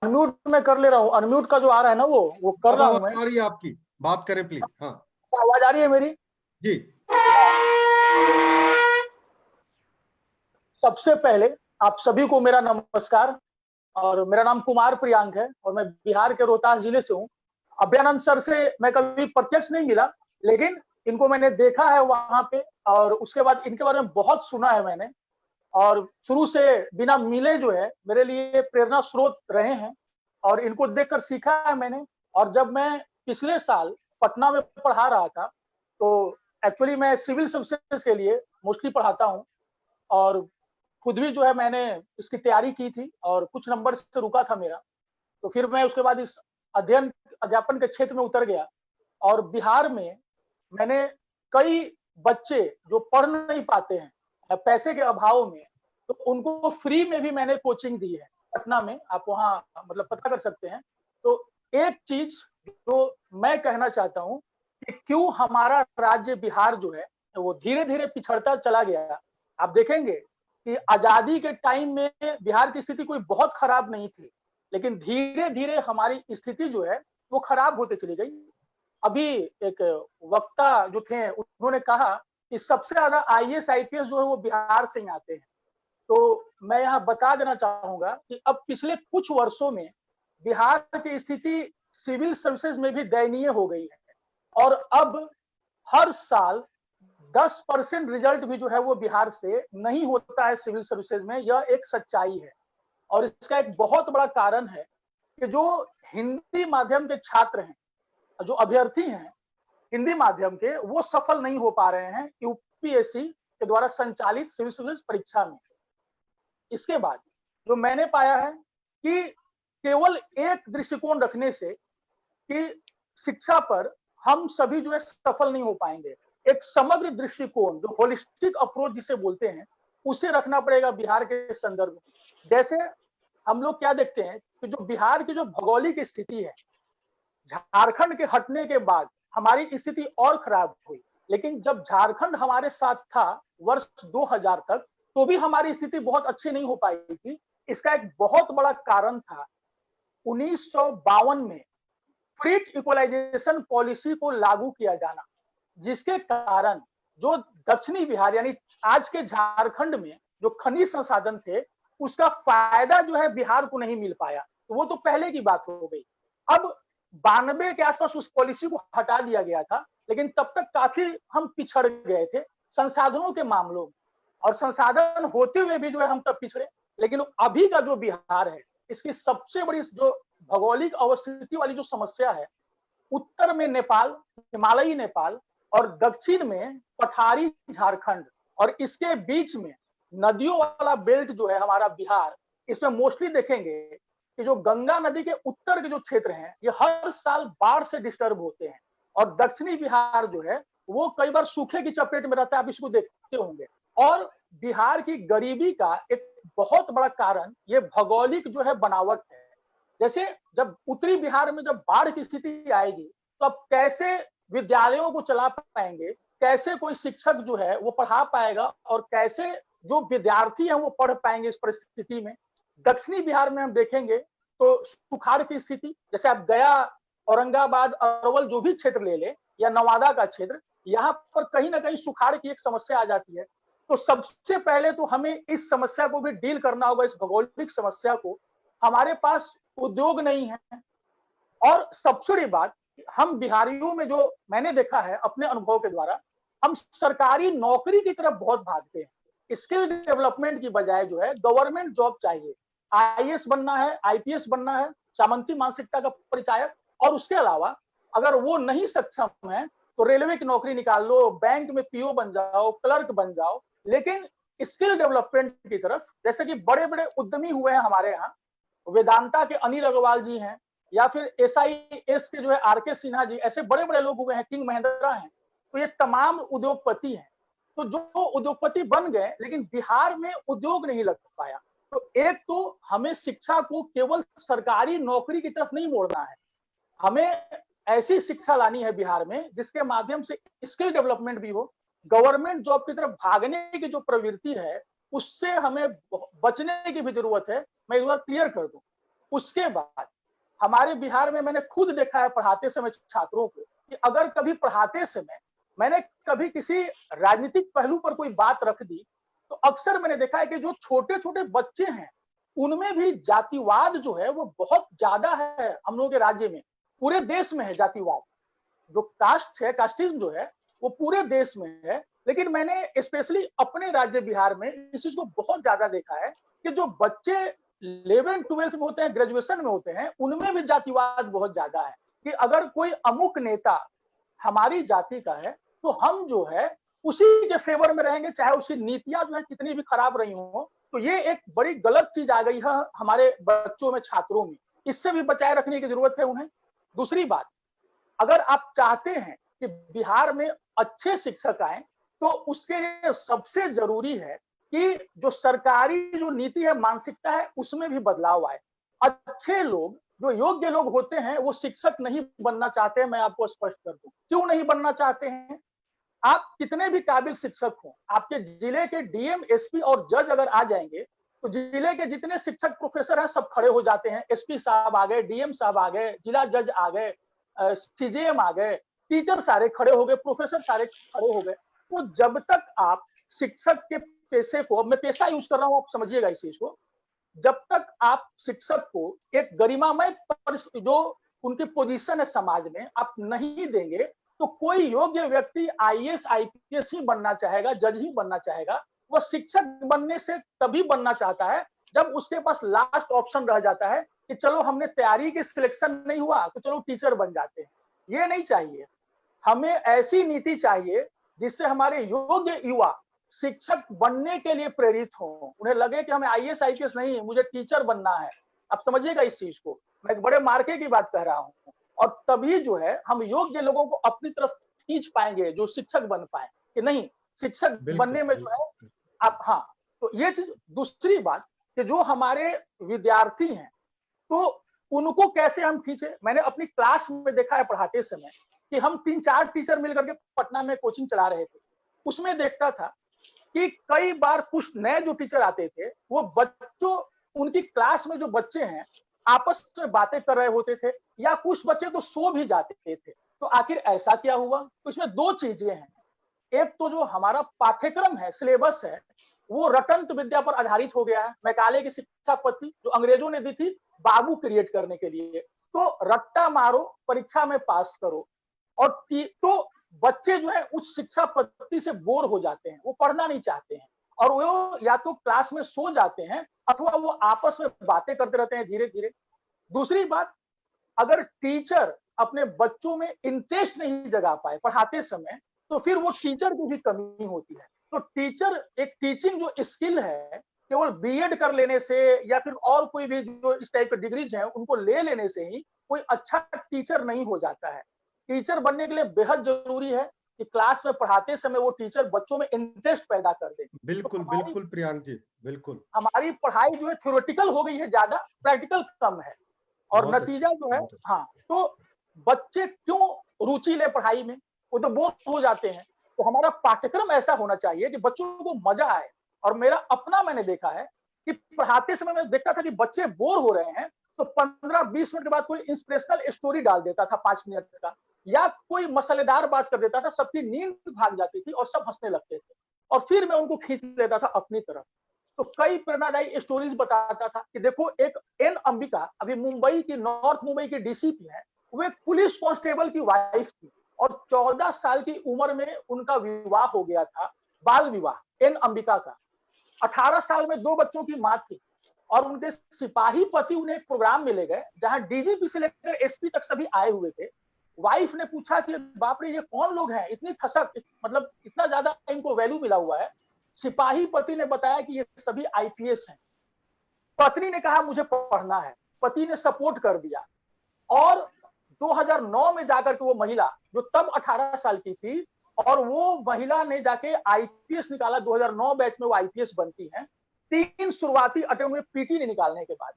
अनम्यूट मैं कर ले रहा हूँ, अनम्यूट का जो आ रहा है ना वो कर रहा हूँ मैं। आ रही है आपकी, बात करें प्लीज। हाँ आवाज आ रही है मेरी? जी। सबसे पहले आप सभी को मेरा नमस्कार, और मेरा नाम कुमार प्रियांक है और मैं बिहार के रोहतास जिले से हूँ। अभ्यानंद सर से मैं कभी प्रत्यक्ष नहीं मिला, लेकिन इनको मैंने देखा है वहां पे, और उसके बाद इनके बारे में बहुत सुना है मैंने, और शुरू से बिना मिले जो है मेरे लिए प्रेरणा स्रोत रहे हैं, और इनको देखकर सीखा है मैंने। और जब मैं पिछले साल पटना में पढ़ा रहा था, तो एक्चुअली मैं सिविल सर्विसेज के लिए मोस्टली पढ़ाता हूँ, और खुद भी जो है मैंने इसकी तैयारी की थी और कुछ नंबर से रुका था मेरा। तो फिर मैं उसके बाद इस अध्यापन के क्षेत्र में उतर गया, और बिहार में मैंने कई बच्चे जो पढ़ नहीं पाते हैं पैसे के अभाव में, तो उनको फ्री में भी मैंने कोचिंग दी है पटना में। आप वहाँ मतलब पता कर सकते हैं। तो एक चीज जो मैं कहना चाहता हूँ कि क्यों हमारा राज्य बिहार जो है वो धीरे धीरे पिछड़ता चला गया। आप देखेंगे कि आजादी के टाइम में बिहार की स्थिति कोई बहुत खराब नहीं थी, लेकिन धीरे धीरे हमारी स्थिति जो है वो खराब होते चली गई। अभी एक वक्ता जो थे उन्होंने कहा कि सबसे ज्यादा आईएएस आईपीएस जो है वो बिहार से ही आते हैं। तो मैं यहाँ बता देना चाहूंगा कि अब पिछले कुछ वर्षों में बिहार की स्थिति सिविल सर्विसेज में भी दयनीय हो गई है, और अब हर साल 10% रिजल्ट भी जो है वो बिहार से नहीं होता है सिविल सर्विसेज में। यह एक सच्चाई है, और इसका एक बहुत बड़ा कारण है कि जो हिंदी माध्यम के छात्र हैं, जो अभ्यर्थी हैं हिंदी माध्यम के, वो सफल नहीं हो पा रहे हैं यूपीएससी के द्वारा संचालित सिविल सर्विस परीक्षा में। इसके बाद जो मैंने पाया है कि केवल एक दृष्टिकोण रखने से कि शिक्षा पर हम सभी जो है सफल नहीं हो पाएंगे। एक समग्र दृष्टिकोण, जो होलिस्टिक अप्रोच जिसे बोलते हैं, उसे रखना पड़ेगा बिहार के संदर्भ में। जैसे हम लोग क्या देखते हैं कि जो बिहार की जो भौगोलिक स्थिति है, झारखंड के हटने के बाद हमारी स्थिति और खराब हुई, लेकिन जब झारखंड हमारे साथ था वर्ष 2000 तक, तो भी हमारी स्थिति बहुत अच्छी नहीं हो पाई थी। इसका एक बहुत बड़ा कारण था 1952 में फ्रीट इक्वलाइजेशन पॉलिसी को लागू किया जाना, जिसके कारण जो दक्षिणी बिहार यानी आज के झारखंड में जो खनिज संसाधन थे, उसका फायदा जो है बिहार को नहीं मिल पाया। तो वो तो पहले की बात हो गई। अब 92 के आसपास उस पॉलिसी को हटा दिया गया था, लेकिन तब तक काफी हम पिछड़ गए थे संसाधनों के मामलों में, और संसाधन होते हुए भी जो है हम तब पिछड़े। लेकिन अभी का जो बिहार है, इसकी सबसे बड़ी जो भौगोलिक अवस्थिति वाली जो समस्या है, उत्तर में नेपाल, हिमालयी नेपाल, और दक्षिण में पठारी झारखंड, और इसके बीच में नदियों वाला बेल्ट जो है हमारा बिहार, इसमें मोस्टली देखेंगे कि जो गंगा नदी के उत्तर के जो क्षेत्र हैं, ये हर साल बाढ़ से डिस्टर्ब होते हैं, और दक्षिणी बिहार जो है वो कई बार सूखे की चपेट में रहता है। आप इसको देखते होंगे। और बिहार की गरीबी का एक बहुत बड़ा कारण ये भौगोलिक जो है बनावट है। जैसे जब उत्तरी बिहार में जब बाढ़ की स्थिति आएगी, तो अब कैसे विद्यालयों को चला पाएंगे, कैसे कोई शिक्षक जो है वो पढ़ा पाएगा, और कैसे जो विद्यार्थी हैं वो पढ़ पाएंगे इस परिस्थिति में। दक्षिणी बिहार में हम देखेंगे तो सुखाड़ की स्थिति, जैसे आप गया, औरंगाबाद, अरवल जो भी क्षेत्र ले ले, या नवादा का क्षेत्र, यहाँ पर कहीं ना कहीं सुखाड़ की एक समस्या आ जाती है। तो सबसे पहले तो हमें इस समस्या को भी डील करना होगा, इस भौगोलिक समस्या को। हमारे पास उद्योग नहीं है, और सबसे बड़ी बात, हम बिहारियों में जो मैंने देखा है अपने अनुभव के द्वारा, हम सरकारी नौकरी की तरफ बहुत भागते हैं। स्किल डेवलपमेंट की बजाय जो है गवर्नमेंट जॉब चाहिए। आईएएस बनना है, आईपीएस बनना है, सामंती मानसिकता का परिचायक, और उसके अलावा अगर वो नहीं सक्षम है तो रेलवे की नौकरी निकाल लो, बैंक में पीओ बन जाओ, क्लर्क बन जाओ। लेकिन स्किल डेवलपमेंट की तरफ, जैसे कि बड़े बड़े उद्यमी हुए हैं हमारे यहाँ, वेदांता के अनिल अग्रवाल जी हैं, या फिर एसआईएस के जो है आरके सिन्हा जी, ऐसे बड़े बड़े लोग हुए हैं, किंग महिंद्रा हैं। तो ये तमाम उद्योगपति हैं। तो जो उद्योगपति बन गए, लेकिन बिहार में उद्योग नहीं लग पाया। तो एक तो हमें शिक्षा को केवल सरकारी नौकरी की तरफ नहीं मोड़ना है, हमें ऐसी शिक्षा लानी है बिहार में जिसके माध्यम से स्किल डेवलपमेंट भी हो, गवर्नमेंट जॉब की तरफ भागने की जो प्रवृत्ति है उससे हमें बचने की भी जरूरत है। मैं एक बार क्लियर कर दूं। उसके बाद हमारे बिहार में मैंने खुद देखा है पढ़ाते समय छात्रों को कि अगर कभी पढ़ाते समय मैंने कभी किसी राजनीतिक पहलू पर कोई बात रख दी तो अक्सर मैंने देखा है कि जो छोटे छोटे बच्चे हैं उनमें भी जातिवाद जो है वो बहुत ज्यादा है। हम लोगों के राज्य में, पूरे देश में है जातिवाद, जो कास्ट है, कास्टिज्म जो है वो पूरे देश में है। लेकिन मैंने स्पेशली अपने राज्य बिहार में इस चीज को बहुत ज्यादा देखा है कि जो बच्चे 11th-12th में होते हैं, ग्रेजुएशन में होते हैं, उनमें भी जातिवाद बहुत ज्यादा है कि अगर कोई अमुक नेता हमारी जाति का है तो हम जो है उसी के फेवर में रहेंगे, चाहे उसकी नीतियां जो है कितनी भी खराब रही हो। तो ये एक बड़ी गलत चीज आ गई है हमारे बच्चों में, छात्रों में। इससे भी बचाए रखने की जरूरत है उन्हें। दूसरी बात, अगर आप चाहते हैं कि बिहार में अच्छे शिक्षक आए तो उसके लिए सबसे जरूरी है कि जो सरकारी जो नीति है, मानसिकता है, उसमें भी बदलाव आए। अच्छे लोग, जो योग्य लोग होते हैं, वो शिक्षक नहीं बनना चाहते। मैं आपको स्पष्ट कर दूं क्यों नहीं बनना चाहते हैं। आप कितने भी काबिल शिक्षक हो, आपके जिले के डीएम, एसपी और जज अगर आ जाएंगे तो जिले के जितने शिक्षक प्रोफेसर हैं सब खड़े हो जाते हैं। एसपी साहब आ गए, डीएम साहब आ गए, जिला जज आ गए, सीजेएम आ गए, टीचर सारे खड़े हो गए, प्रोफेसर सारे खड़े हो गए। तो जब तक आप शिक्षक के पेशे को, मैं पेशा यूज कर रहा हूं, आप समझिएगा इस चीज को, जब तक आप शिक्षक को एक गरिमामय जो उनकी पोजीशन है समाज में आप नहीं देंगे तो कोई योग्य व्यक्ति आईएएस आईपीएस ही बनना चाहेगा, जज ही बनना चाहेगा। वह शिक्षक बनने से तभी बनना चाहता है जब उसके पास लास्ट ऑप्शन रह जाता है कि चलो हमने तैयारी की सिलेक्शन नहीं हुआ तो चलो टीचर बन जाते हैं। ये नहीं चाहिए। हमें ऐसी नीति चाहिए जिससे हमारे योग्य युवा शिक्षक बनने के लिए प्रेरित हो, उन्हें लगे कि हमें आईएएस आईपीएस नहीं, मुझे टीचर बनना है। आप समझिएगा इस चीज को, मैं एक बड़े मार्के की बात कह रहा हूं। और तभी जो है हम योग्य लोगों को अपनी तरफ खींच पाएंगे जो शिक्षक बन पाए कि नहीं, शिक्षक बनने में जो है आप। हाँ, तो ये चीज। दूसरी बात कि जो हमारे विद्यार्थी हैं तो उनको कैसे हम खींचे। मैंने अपनी क्लास में देखा है पढ़ाते समय कि हम 3-4 टीचर मिलकर के पटना में कोचिंग चला रहे थे। उसमें देखता था कि कई बार कुछ नए जो टीचर आते थे वो बच्चों, उनकी क्लास में जो बच्चे हैं आपस में बातें कर रहे होते थे या कुछ बच्चे तो सो भी जाते थे। तो आखिर ऐसा क्या हुआ। तो इसमें दो चीजें हैं। एक तो जो हमारा पाठ्यक्रम है, सिलेबस है, वो रटंत विद्या पर आधारित हो गया है। मैकाले की शिक्षा पद्धति जो अंग्रेजों ने दी थी बाबू क्रिएट करने के लिए, तो रट्टा मारो, परीक्षा में पास करो। और तो बच्चे जो है उस शिक्षा पद्धति से बोर हो जाते हैं, वो पढ़ना नहीं चाहते हैं और वो या तो क्लास में सो जाते हैं अथवा वो आपस में बातें करते रहते हैं धीरे धीरे। दूसरी बात, अगर टीचर अपने बच्चों में इंटरेस्ट नहीं जगा पाए पढ़ाते समय तो फिर वो टीचर की भी कमी होती है। तो टीचर, एक टीचिंग जो स्किल है केवल बीएड कर लेने से या फिर और कोई भी जो इस टाइप के डिग्रीज हैं उनको ले लेने से ही कोई अच्छा टीचर नहीं हो जाता है। टीचर बनने के लिए बेहद जरूरी है कि क्लास में पढ़ाते समय वो टीचर बच्चों में इंटरेस्ट पैदा कर दे। बिल्कुल तो बिल्कुल प्रियांक जी, बिल्कुल। हमारी पढ़ाई जो है थ्योरेटिकल हो गई है, ज्यादा प्रैक्टिकल कम है और नतीजा जो है, हाँ, तो बच्चे क्यों रुचि ले पढ़ाई में, वो तो बोर हो जाते हैं। तो हमारा पाठ्यक्रम ऐसा होना चाहिए कि बच्चों को मजा आए। और मेरा अपना मैंने देखा है कि पढ़ाते समय मैं देखता था कि बच्चे बोर हो रहे हैं तो 15-20 मिनट के बाद कोई इंस्पिरेशनल स्टोरी डाल देता था 5 मिनट का, या कोई मसालेदार बात कर देता था, सबकी नींद भाग जाती थी और सब हंसने लगते थे और फिर मैं उनको खींच लेता था अपनी तरफ। तो कई प्रेरणादायी स्टोरीज बताता था कि देखो एक एन अंबिका अभी मुंबई की, नॉर्थ मुंबई की डीसीपी है, वो एक पुलिस कांस्टेबल की वाइफ थी और 14 साल की उम्र में उनका विवाह हो गया था, बाल विवाह एन अंबिका का। 18 साल में 2 बच्चों की मां थी और उनके सिपाही पति उन्हें एक प्रोग्राम में ले गए जहां डीजीपी से लेकर एसपी तक सभी आए हुए थे। वाइफ ने पूछा कि बाप रे ये कौन लोग हैं, इतनी खसक, मतलब इतना ज्यादा इनको वैल्यू मिला हुआ है। सिपाही पति ने बताया कि ये सभी आईपीएस हैं। पत्नी ने कहा मुझे पढ़ना है, पति ने सपोर्ट कर दिया और 2009 में जाकर के वो महिला जो तब 18 साल की थी और वो महिला ने जाके आईपीएस निकाला, 2009 बैच में वो आईपीएस बनती हैं। 3 शुरुआती अटेम्प्ट में पीटी नहीं निकालने के बाद।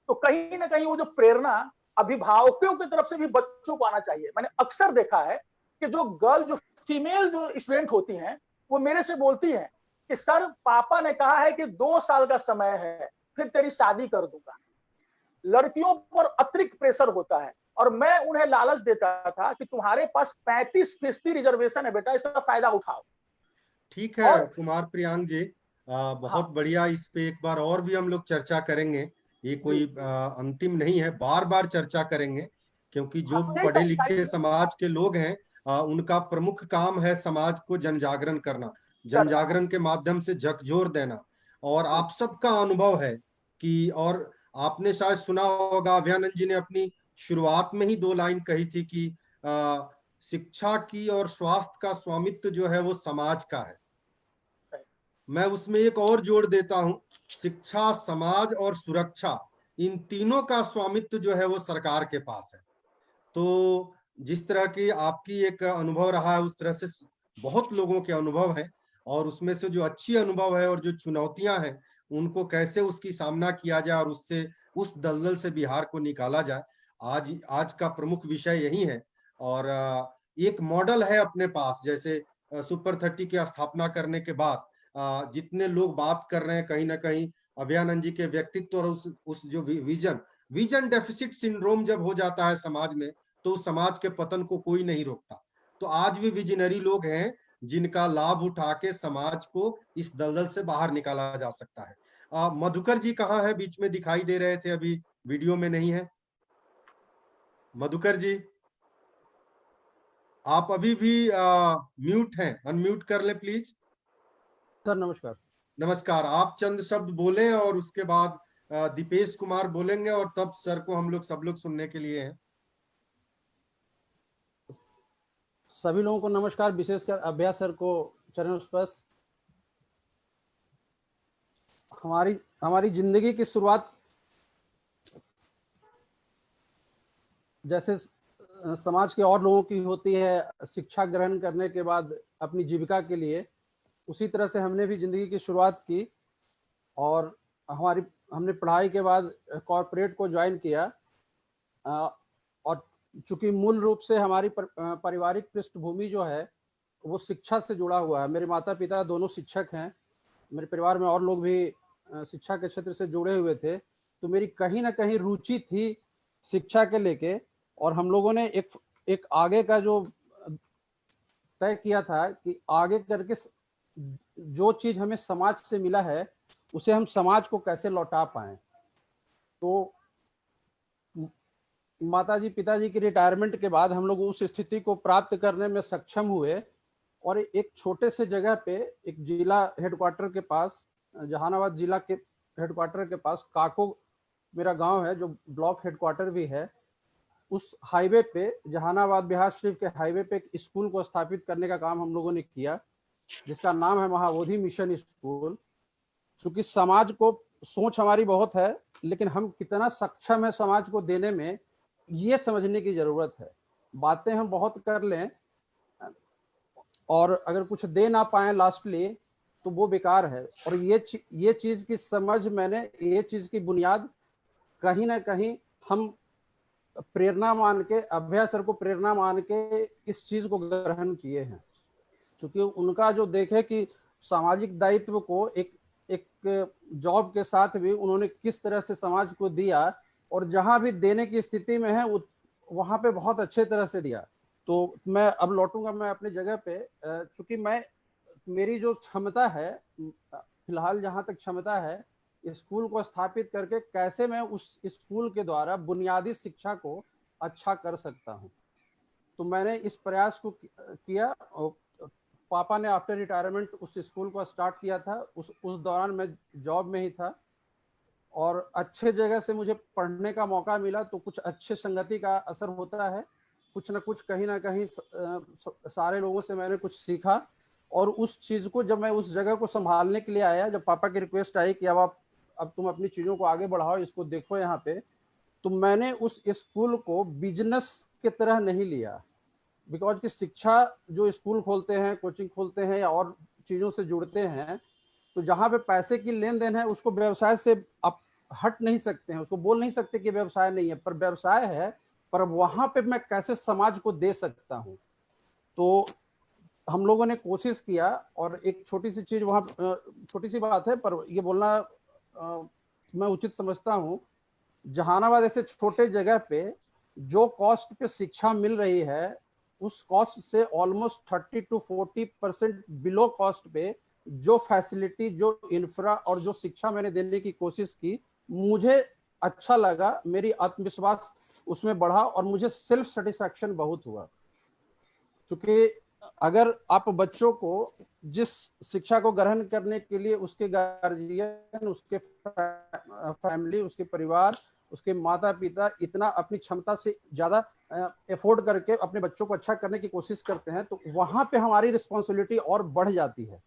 तो कहीं ना कहीं वो जो प्रेरणा अभिभावकों की तरफ से भी बच्चों को आना चाहिए। मैंने अक्सर देखा है कि जो फीमेल जो स्टूडेंट होती हैं वो मेरे से बोलती हैं कि सर पापा ने कहा है कि 2 साल का समय है फिर तेरी शादी कर दूंगा। लड़कियों पर अतिरिक्त प्रेशर होता है और मैं उन्हें लालच देता था कि तुम्हारे पास 35% रिजर्वेशन है बेटा, इसका फायदा उठाओ। ठीक है और कुमार प्रियांक जी, बहुत हाँ, बढ़िया। इस पे एक बार और भी हम लोग चर्चा करेंगे, ये कोई अंतिम नहीं है, बार बार चर्चा करेंगे, क्योंकि जो हाँ, पढ़े लिखे समाज के लोग हैं उनका प्रमुख काम है समाज को जन जागरण करना, जन जागरण के माध्यम से झकझोर देना। और आप सबका अनुभव है कि, और आपने शायद सुना होगा, अभयानंद जी ने अपनी शुरुआत में ही 2 लाइन कही थी कि शिक्षा की और स्वास्थ्य का स्वामित्व जो है वो समाज का है। मैं उसमें एक और जोड़ देता हूं, शिक्षा, समाज और सुरक्षा, इन तीनों का स्वामित्व जो है वो सरकार के पास है। तो जिस तरह की आपकी एक अनुभव रहा है, उस तरह से बहुत लोगों के अनुभव है, और उसमें से जो अच्छी अनुभव है और जो चुनौतियां हैं उनको कैसे उसकी सामना किया जाए और उससे उस दलदल से बिहार को निकाला जाए, आज का प्रमुख विषय यही है। और एक मॉडल है अपने पास, जैसे सुपर 30 की स्थापना करने के बाद जितने लोग बात कर रहे हैं, कहीं ना कहीं अभयानंद जी के व्यक्तित्व और उस जो विजन डेफिसिट सिंड्रोम जब हो जाता है समाज में, तो समाज के पतन को कोई नहीं रोकता। तो आज भी विजनरी लोग हैं जिनका लाभ उठा के समाज को इस दलदल से बाहर निकाला जा सकता है। मधुकर जी कहाँ है? बीच में दिखाई दे रहे थे, अभी वीडियो में नहीं है। मधुकर जी आप अभी भी म्यूट हैं, अनम्यूट कर ले प्लीज। सर नमस्कार। नमस्कार। आप चंद शब्द बोलें और उसके बाद दीपेश कुमार बोलेंगे, और तब सर को हम लोग सब लोग सुनने के लिए हैं। सभी लोगों को नमस्कार, विशेषकर अभ्या सर को चरण स्पर्श। हमारी जिंदगी की शुरुआत जैसे समाज के और लोगों की होती है शिक्षा ग्रहण करने के बाद अपनी जीविका के लिए, उसी तरह से हमने भी जिंदगी की शुरुआत की। और हमने पढ़ाई के बाद कॉरपोरेट को ज्वाइन किया। और चूंकि मूल रूप से हमारी पारिवारिक पृष्ठभूमि जो है वो शिक्षा से जुड़ा हुआ है। मेरे माता पिता दोनों शिक्षक हैं, मेरे परिवार में और लोग भी शिक्षा के क्षेत्र से जुड़े हुए थे, तो मेरी कहीं ना कहीं रुचि थी शिक्षा के लेके। और हम लोगों ने एक आगे का जो तय किया था कि आगे करके जो चीज हमें समाज से मिला है उसे हम समाज को कैसे लौटा पाएं। तो माताजी पिताजी की रिटायरमेंट के बाद हम लोग उस स्थिति को प्राप्त करने में सक्षम हुए, और एक छोटे से जगह पे, एक जिला हेडक्वार्टर के पास, जहानाबाद जिला के हेडक्वार्टर के पास काको मेरा गांव है, जो ब्लॉक हेडक्वार्टर भी है, उस हाईवे पे, जहानाबाद बिहार शरीफ के हाईवे पे एक स्कूल को स्थापित करने का काम हम लोगों ने किया, जिसका नाम है महाबोधि मिशन स्कूल। चूंकि समाज को सोच हमारी बहुत है, लेकिन हम कितना सक्षम है समाज को देने में, ये समझने की जरूरत है। बातें हम बहुत कर लें और अगर कुछ दे ना पाए लास्टली तो वो बेकार है। और ये चीज की समझ मैंने, ये चीज की बुनियाद कहीं ना कहीं हम प्रेरणा मान के, अभय सर को प्रेरणा मान के इस चीज को ग्रहण किए हैं। क्योंकि उनका जो देखे कि सामाजिक दायित्व को एक जॉब के साथ भी उन्होंने किस तरह से समाज को दिया, और जहां भी देने की स्थिति में है वहां पे बहुत अच्छे तरह से दिया। तो मैं अब लौटूंगा मैं अपनी जगह पे। चूंकि मेरी जो क्षमता है, फिलहाल जहां तक क्षमता है, स्कूल को स्थापित करके कैसे मैं उस स्कूल के द्वारा बुनियादी शिक्षा को अच्छा कर सकता हूं, तो मैंने इस प्रयास को किया। पापा ने आफ्टर रिटायरमेंट उस स्कूल को स्टार्ट किया था। उस दौरान मैं जॉब में ही था, और अच्छे जगह से मुझे पढ़ने का मौका मिला, तो कुछ अच्छे संगति का असर होता है, कुछ ना कुछ कहीं ना कहीं सारे लोगों से मैंने कुछ सीखा। और उस चीज को जब मैं उस जगह को संभालने के लिए आया, जब पापा की रिक्वेस्ट आई कि अब तुम अपनी चीजों को आगे बढ़ाओ, इसको देखो यहाँ पे, तो मैंने उस स्कूल को बिजनेस के तरह नहीं लिया। बिकॉज की शिक्षा जो स्कूल खोलते हैं, कोचिंग खोलते हैं या और चीजों से जुड़ते हैं, तो तो जहाँ पे पैसे की लेन देन है उसको व्यवसाय से आप हट नहीं सकते हैं, उसको बोल नहीं सकते कि व्यवसाय नहीं है, पर व्यवसाय है, पर वहां पे मैं कैसे समाज को दे सकता हूँ। तो हम लोगों ने कोशिश किया, और एक छोटी सी चीज वहाँ, छोटी सी बात है पर ये बोलना मैं उचित समझता हूँ। जहानाबाद ऐसे छोटे जगह पे जो कॉस्ट पे शिक्षा मिल रही है, उस कॉस्ट से ऑलमोस्ट 30 to 40% बिलो कॉस्ट पे जो फैसिलिटी, जो इंफ्रा और जो शिक्षा मैंने देने की कोशिश की, मुझे अच्छा लगा, मेरी आत्मविश्वास उसमें बढ़ा और मुझे सेल्फ सेटिस्फैक्शन बहुत हुआ। क्योंकि अगर आप बच्चों को जिस शिक्षा को ग्रहण करने के लिए उसके गार्जियन, उसके फैमिली, उसके परिवार, उसके माता पिता इतना अपनी क्षमता से ज्यादा एफोर्ड करके अपने बच्चों को अच्छा करने की कोशिश करते हैं, तो वहां पे हमारी रिस्पॉन्सिबिलिटी और बढ़ जाती है।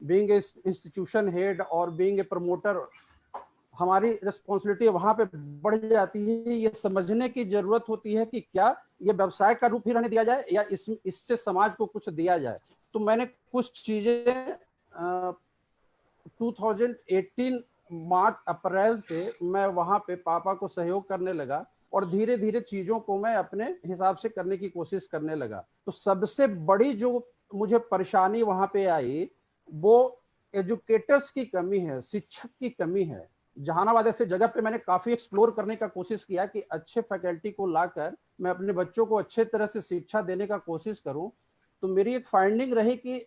बीइंग ए इंस्टीट्यूशन हेड और बीइंग ए प्रमोटर, हमारी रिस्पॉन्सिबिलिटी वहां पे बढ़ जाती है। ये समझने की जरूरत होती है कि क्या ये व्यवसाय का रूप ही रहने दिया जाए या इससे समाज को कुछ दिया जाए। तो मैंने कुछ चीजें 2018 मार्च अप्रैल से मैं वहां पे पापा को सहयोग करने लगा और धीरे धीरे चीजों को मैं अपने हिसाब से करने की कोशिश करने लगा। तो सबसे बड़ी जो मुझे परेशानी वहां पे आई वो एजुकेटर्स की कमी है, शिक्षक की कमी है। जहानाबाद ऐसे जगह पे मैंने काफी एक्सप्लोर करने का कोशिश किया कि अच्छे फैकल्टी को लाकर मैं अपने बच्चों को अच्छे तरह से शिक्षा देने का कोशिश करूं। तो मेरी एक फाइंडिंग रही कि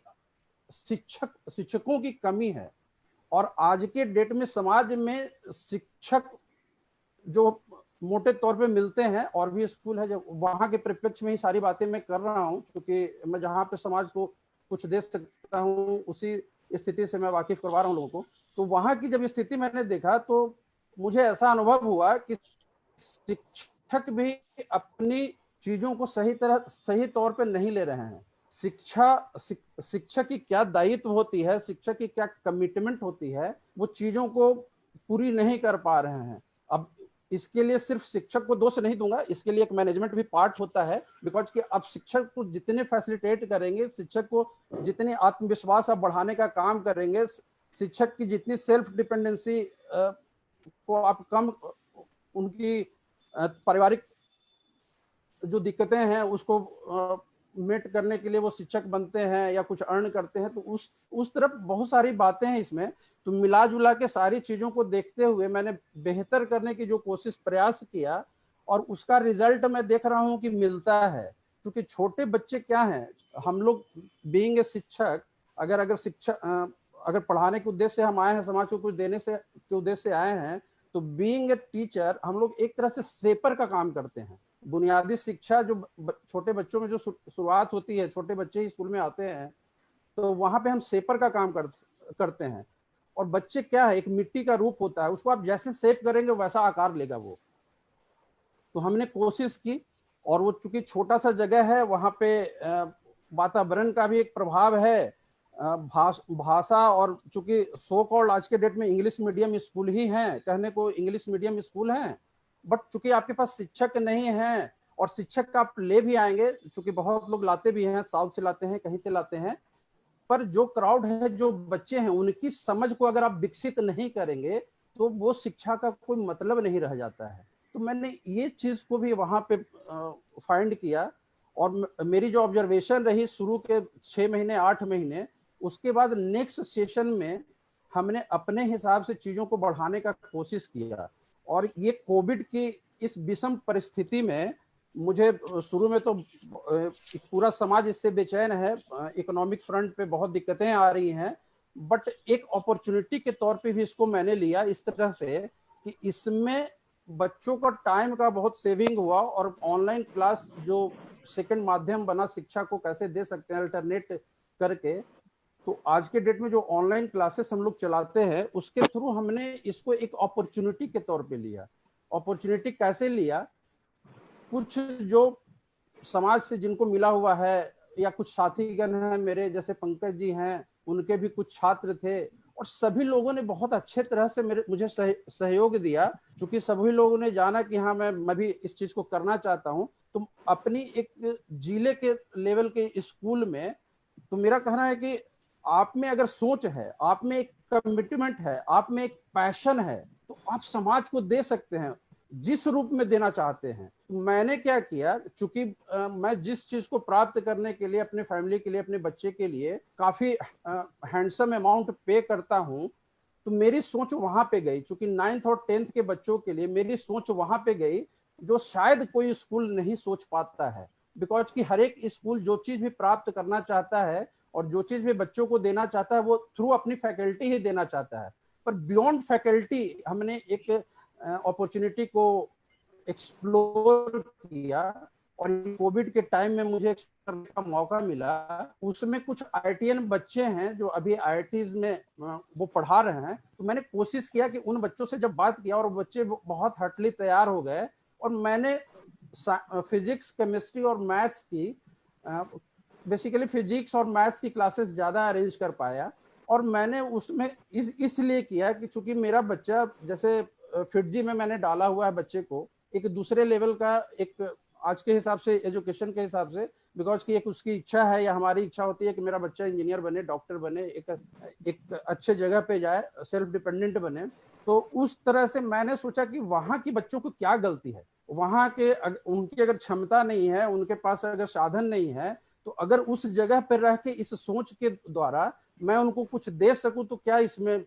शिक्षकों की कमी है, और आज के डेट में समाज में शिक्षक जो मोटे तौर पे मिलते हैं, और भी स्कूल है जब वहां के परिप्रेक्ष्य में ही सारी बातें मैं कर रहा हूं, क्योंकि मैं जहां पे समाज को कुछ दे सकता हूं उसी स्थिति से मैं वाकिफ करवा रहा हूं लोगों को। तो वहां की जब स्थिति मैंने देखा तो मुझे ऐसा अनुभव हुआ कि शिक्षक भी अपनी चीजों को सही तौर पे नहीं ले रहे हैं। शिक्षा की क्या दायित्व होती है, शिक्षा की क्या कमिटमेंट होती है, वो चीजों को पूरी नहीं कर पा रहे हैं। अब इसके लिए सिर्फ शिक्षक को दोष नहीं दूंगा, इसके लिए एक मैनेजमेंट भी पार्ट होता है। बिकॉज कि अब शिक्षक को जितने फैसिलिटेट करेंगे, शिक्षक को जितने आत्मविश्वास आप बढ़ाने का काम करेंगे, शिक्षक की जितनी सेल्फ डिपेंडेंसी को आप कम, उनकी पारिवारिक जो दिक्कतें हैं उसको मेट करने के लिए वो शिक्षक बनते हैं या कुछ अर्न करते हैं, तो उस तरफ बहुत सारी बातें हैं इसमें। तो मिला जुला के सारी चीजों को देखते हुए मैंने बेहतर करने की जो कोशिश प्रयास किया, और उसका रिजल्ट मैं देख रहा हूं कि मिलता है। क्योंकि छोटे बच्चे क्या हैं, हम लोग बीइंग ए शिक्षक, अगर शिक्षा अगर पढ़ाने के उद्देश्य से हम आए हैं, समाज को कुछ देने से के उद्देश्य से आए हैं, तो बीइंग ए टीचर हम लोग एक तरह से शेपर का काम करते हैं। बुनियादी शिक्षा जो छोटे बच्चों में जो शुरुआत होती है, छोटे बच्चे ही स्कूल में आते हैं, तो वहां पे हम शेपर का काम करते हैं। और बच्चे क्या है, एक मिट्टी का रूप होता है, उसको आप जैसे शेप करेंगे वैसा आकार लेगा वो। तो हमने कोशिश की, और वो चूंकि छोटा सा जगह है, वहां पे वातावरण का भी एक प्रभाव है, भाषा, और चूंकि सो कॉल्ड आज के डेट में इंग्लिश मीडियम स्कूल ही हैं, कहने को इंग्लिश मीडियम स्कूल हैं, बट चूंकि आपके पास शिक्षक नहीं है, और शिक्षक आप ले भी आएंगे, चूंकि बहुत लोग लाते भी हैं, साउथ से लाते हैं, कहीं से लाते हैं, पर जो क्राउड है, जो बच्चे हैं, उनकी समझ को अगर आप विकसित नहीं करेंगे तो वो शिक्षा का कोई मतलब नहीं रह जाता है। तो मैंने ये चीज को भी वहां पे फाइंड किया, और मेरी जो ऑब्जर्वेशन रही शुरू के 6 महीने 8 महीने, उसके बाद नेक्स्ट सेशन में हमने अपने हिसाब से चीजों को बढ़ाने का कोशिश किया। और ये कोविड की इस विषम परिस्थिति में मुझे शुरू में तो पूरा समाज इससे बेचैन है, इकोनॉमिक फ्रंट पे बहुत दिक्कतें आ रही हैं, बट एक अपॉर्चुनिटी के तौर पे भी इसको मैंने लिया इस तरह से कि इसमें बच्चों का टाइम का बहुत सेविंग हुआ, और ऑनलाइन क्लास जो सेकंड माध्यम बना शिक्षा को कैसे दे सकते हैं अल्टरनेट करके। तो आज के डेट में जो ऑनलाइन क्लासेस हम लोग चलाते हैं, उसके थ्रू हमने इसको एक अपॉर्चुनिटी के तौर पे लिया। अपॉर्चुनिटी कैसे लिया, कुछ जो समाज से जिनको मिला हुआ है, या कुछ साथीगण हैं मेरे, जैसे पंकज जी हैं, उनके भी कुछ छात्र थे, और सभी लोगों ने बहुत अच्छे तरह से मुझे सहयोग दिया। क्योंकि सभी लोगों ने जाना कि हाँ मैं भी इस चीज को करना चाहता हूँ। तो अपनी एक जिले के लेवल के स्कूल में, तो मेरा कहना है कि आप में अगर सोच है, आप में एक कमिटमेंट है, आप में एक पैशन है, तो आप समाज को दे सकते हैं जिस रूप में देना चाहते हैं। तो मैंने क्या किया, चूंकि मैं जिस चीज को प्राप्त करने के लिए अपने फैमिली के लिए, अपने बच्चे के लिए काफी हैंडसम अमाउंट पे करता हूं, तो मेरी सोच वहां पे गई। चूंकि 9th और 10th के बच्चों के लिए मेरी सोच वहां पे गई जो शायद कोई स्कूल नहीं सोच पाता है। बिकॉज कि हर एक स्कूल जो चीज भी प्राप्त करना चाहता है और जो चीज भी बच्चों को देना चाहता है वो थ्रू अपनी फैकल्टी ही देना चाहता है। पर बियॉन्ड फैकल्टी हमने एक अपॉर्चुनिटी को एक्सप्लोर किया, और कोविड के टाइम में मुझे करने का मौका मिला। उसमें कुछ IITian बच्चे हैं जो अभी IITs में वो पढ़ा रहे हैं। तो मैंने कोशिश किया कि उन बच्चों से जब बात किया और बच्चे बहुत हटली तैयार हो गए, और मैंने फिजिक्स, केमिस्ट्री और मैथ्स की, बेसिकली फिजिक्स और मैथ्स की क्लासेस ज्यादा अरेंज कर पाया। और मैंने उसमें इसलिए किया कि चूंकि मेरा बच्चा, जैसे फिटजी में मैंने डाला हुआ है बच्चे को एक दूसरे लेवल का, एक आज के हिसाब से, एजुकेशन के हिसाब से, बिकॉज की एक उसकी इच्छा है या हमारी इच्छा होती है कि मेरा बच्चा इंजीनियर बने, डॉक्टर बने, एक अच्छे जगह पे जाए, सेल्फ डिपेंडेंट बने। तो उस तरह से मैंने सोचा कि वहां की बच्चों को क्या गलती है, वहां के उनकी अगर क्षमता नहीं है, उनके पास अगर साधन नहीं है, तो अगर उस जगह पर रह के इस सोच के द्वारा मैं उनको कुछ दे सकूं तो क्या इसमें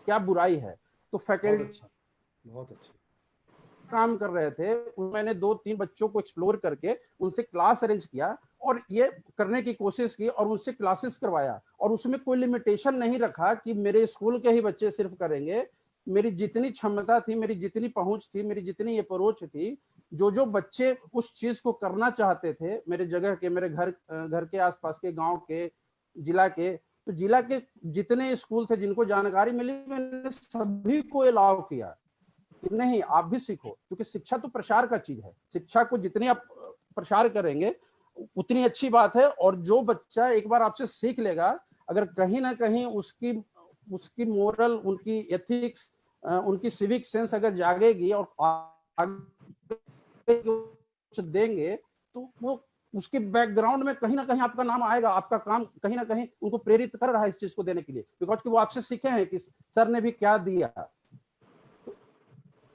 क्या बुराई है। तो फैकल्टी बहुत अच्छा काम कर रहे थे, मैंने 2-3 बच्चों को एक्सप्लोर करके उनसे क्लास अरेंज किया और ये करने की कोशिश की और उनसे क्लासेस करवाया। और उसमें कोई लिमिटेशन नहीं रखा कि मेरे स्कूल के ही बच्चे सिर्फ करेंगे। मेरी जितनी क्षमता थी, मेरी जितनी पहुंच थी, मेरी जितनी अप्रोच थी, जो बच्चे उस चीज को करना चाहते थे, मेरे जगह के, मेरे घर के आसपास के, गांव के, जिला के, तो जिला के जितने स्कूल थे जिनको जानकारी मिली, मैंने सभी को अलाउ किया कि नहीं, आप भी सीखो। क्योंकि शिक्षा तो प्रसार का चीज है, शिक्षा को जितनी आप प्रसार करेंगे उतनी अच्छी बात है। और जो बच्चा एक बार आपसे सीख लेगा, अगर कहीं ना कहीं उसकी मोरल, उनकी एथिक्स, उनकी सिविक सेंस अगर जागेगी और कुछ देंगे, तो वो उसके बैकग्राउंड में कहीं ना कहीं आपका नाम आएगा, आपका काम कहीं ना कहीं उनको प्रेरित कर रहा है इस चीज को देने के लिए, बिकॉज कि वो आपसे सीखे हैं कि सर ने भी क्या दिया।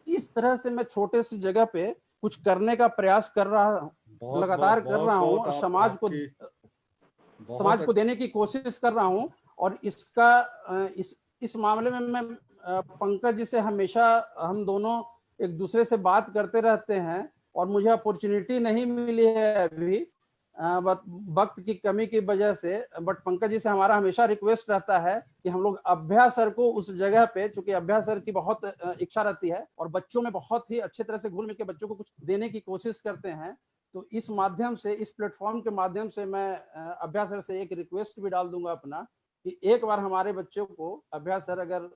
इस तरह से मैं छोटे सी जगह पे कुछ करने का प्रयास कर रहा हूँ, लगातार कर रहा हूँ, और समाज को देने की कोशिश कर रहा हूँ। और इसका इस मामले में मैं पंकज जी से हमेशा, हम दोनों एक दूसरे से बात करते रहते हैं, और मुझे अपॉर्चुनिटी नहीं मिली है अभी वक्त की कमी की वजह से। बट पंकज जी से हमारा हमेशा रिक्वेस्ट रहता है कि हम लोग अभ्या सर को उस जगह पे, चूंकि अभ्या सर की बहुत इच्छा रहती है और बच्चों में बहुत ही अच्छे तरह से घुल मिल के बच्चों को कुछ देने की कोशिश करते हैं। तो इस माध्यम से, इस प्लेटफॉर्म के माध्यम से मैं अभ्या सर से एक रिक्वेस्ट भी डाल दूंगा अपना, कि एक बार हमारे बच्चों को अभ्या सर, अगर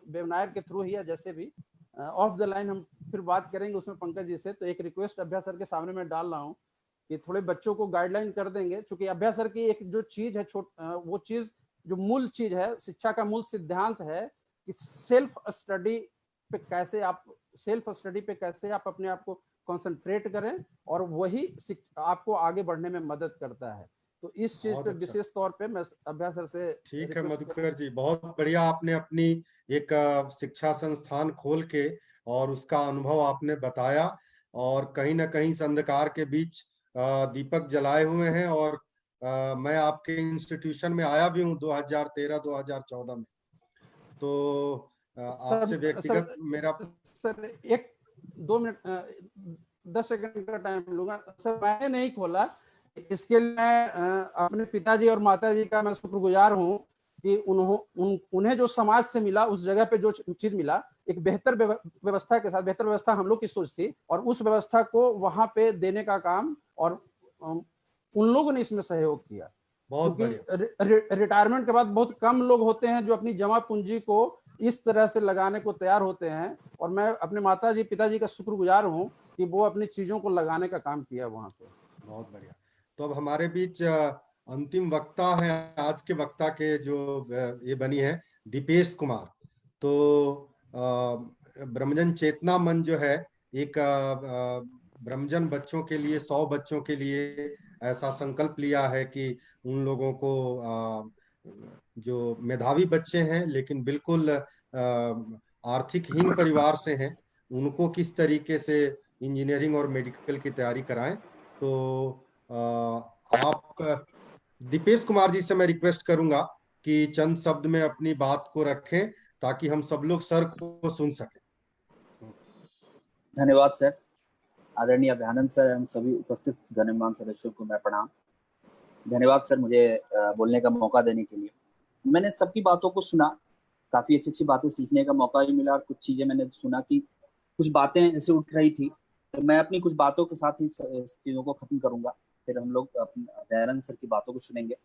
वेबनायर के थ्रू ही या जैसे भी ऑफ द लाइन हम फिर बात करेंगे उसमें पंकज जी से, तो एक रिक्वेस्ट अभ्या सर के सामने मैं डाल रहा हूँ कि थोड़े बच्चों को गाइडलाइन कर देंगे। चूंकि अभ्या सर की एक जो चीज है, वो चीज जो मूल चीज है, शिक्षा का मूल सिद्धांत है कि सेल्फ स्टडी पे कैसे आप अपने आप को कंसंट्रेट करें, और वही आपको आगे बढ़ने में मदद करता है। तो इस चीज पे विशेष तौर पे मैं अभ्या सर से, ठीक है मधुकर जी, बहुत बढ़िया। आपने अपनी एक शिक्षा संस्थान खोल के और उसका अनुभव आपने बताया, और कहीं ना कहीं इस अंधकार के बीच दीपक जलाए हुए हैं। और मैं आपके इंस्टीट्यूशन में आया भी हूँ 2013-2014 में। तो आपसे व्यक्तिगत मेरा सर 1-2 मिनट 10 सेकंड का टाइम लूंगा सर। मैंने नहीं खोला, इसके लिए मैं अपने पिताजी और माताजी का मैं शुक्रगुजार हूँ कि उन्हें जो समाज से मिला, उस जगह पे जो चीज मिला, एक बेहतर व्यवस्था के साथ, बेहतर व्यवस्था हम लोग की सोच थी, और उस व्यवस्था को वहां पे देने का काम, और उन लोगों ने इसमें सहयोग किया। क्योंकि रिटायरमेंट के बाद बहुत कम लोग होते हैं जो अपनी जमा पूंजी को इस तरह से लगाने को तैयार होते हैं, और मैं अपने माताजी पिताजी का शुक्रगुजार हूँ कि वो अपनी चीजों को लगाने का काम किया वहां पे। बहुत बढ़िया। तो अब हमारे बीच अंतिम वक्ता है, आज के वक्ता के जो ये बनी है, दीपेश कुमार। तो ब्रह्मजन चेतना मंच जो है, एक ब्रह्मजन बच्चों के लिए, 100 बच्चों के लिए ऐसा संकल्प लिया है कि उन लोगों को जो मेधावी बच्चे हैं लेकिन बिल्कुल आर्थिकहीन परिवार से हैं, उनको किस तरीके से इंजीनियरिंग और मेडिकल की तैयारी कराएं। तो आप दीपेश कुमार जी से मैं रिक्वेस्ट करूंगा कि चंद शब्द में अपनी बात को रखें ताकि हम सब लोग सर को सुन सकें। धन्यवाद सर। आदरणीय अभ्यानंद सर एवं सभी उपस्थित गणमान्य सदस्यों को मैं प्रणाम। धन्यवाद सर मुझे बोलने का मौका देने के लिए। मैंने सबकी बातों को सुना, काफी अच्छी अच्छी बातें सीखने का मौका भी मिला और कुछ चीजें मैंने सुना कि कुछ बातें ऐसे उठ रही थी, तो मैं अपनी कुछ बातों के साथ ही चीजों को खत्म करूंगा, फिर हम लोग अभ्यानंद सर की बातों को सुनेंगे।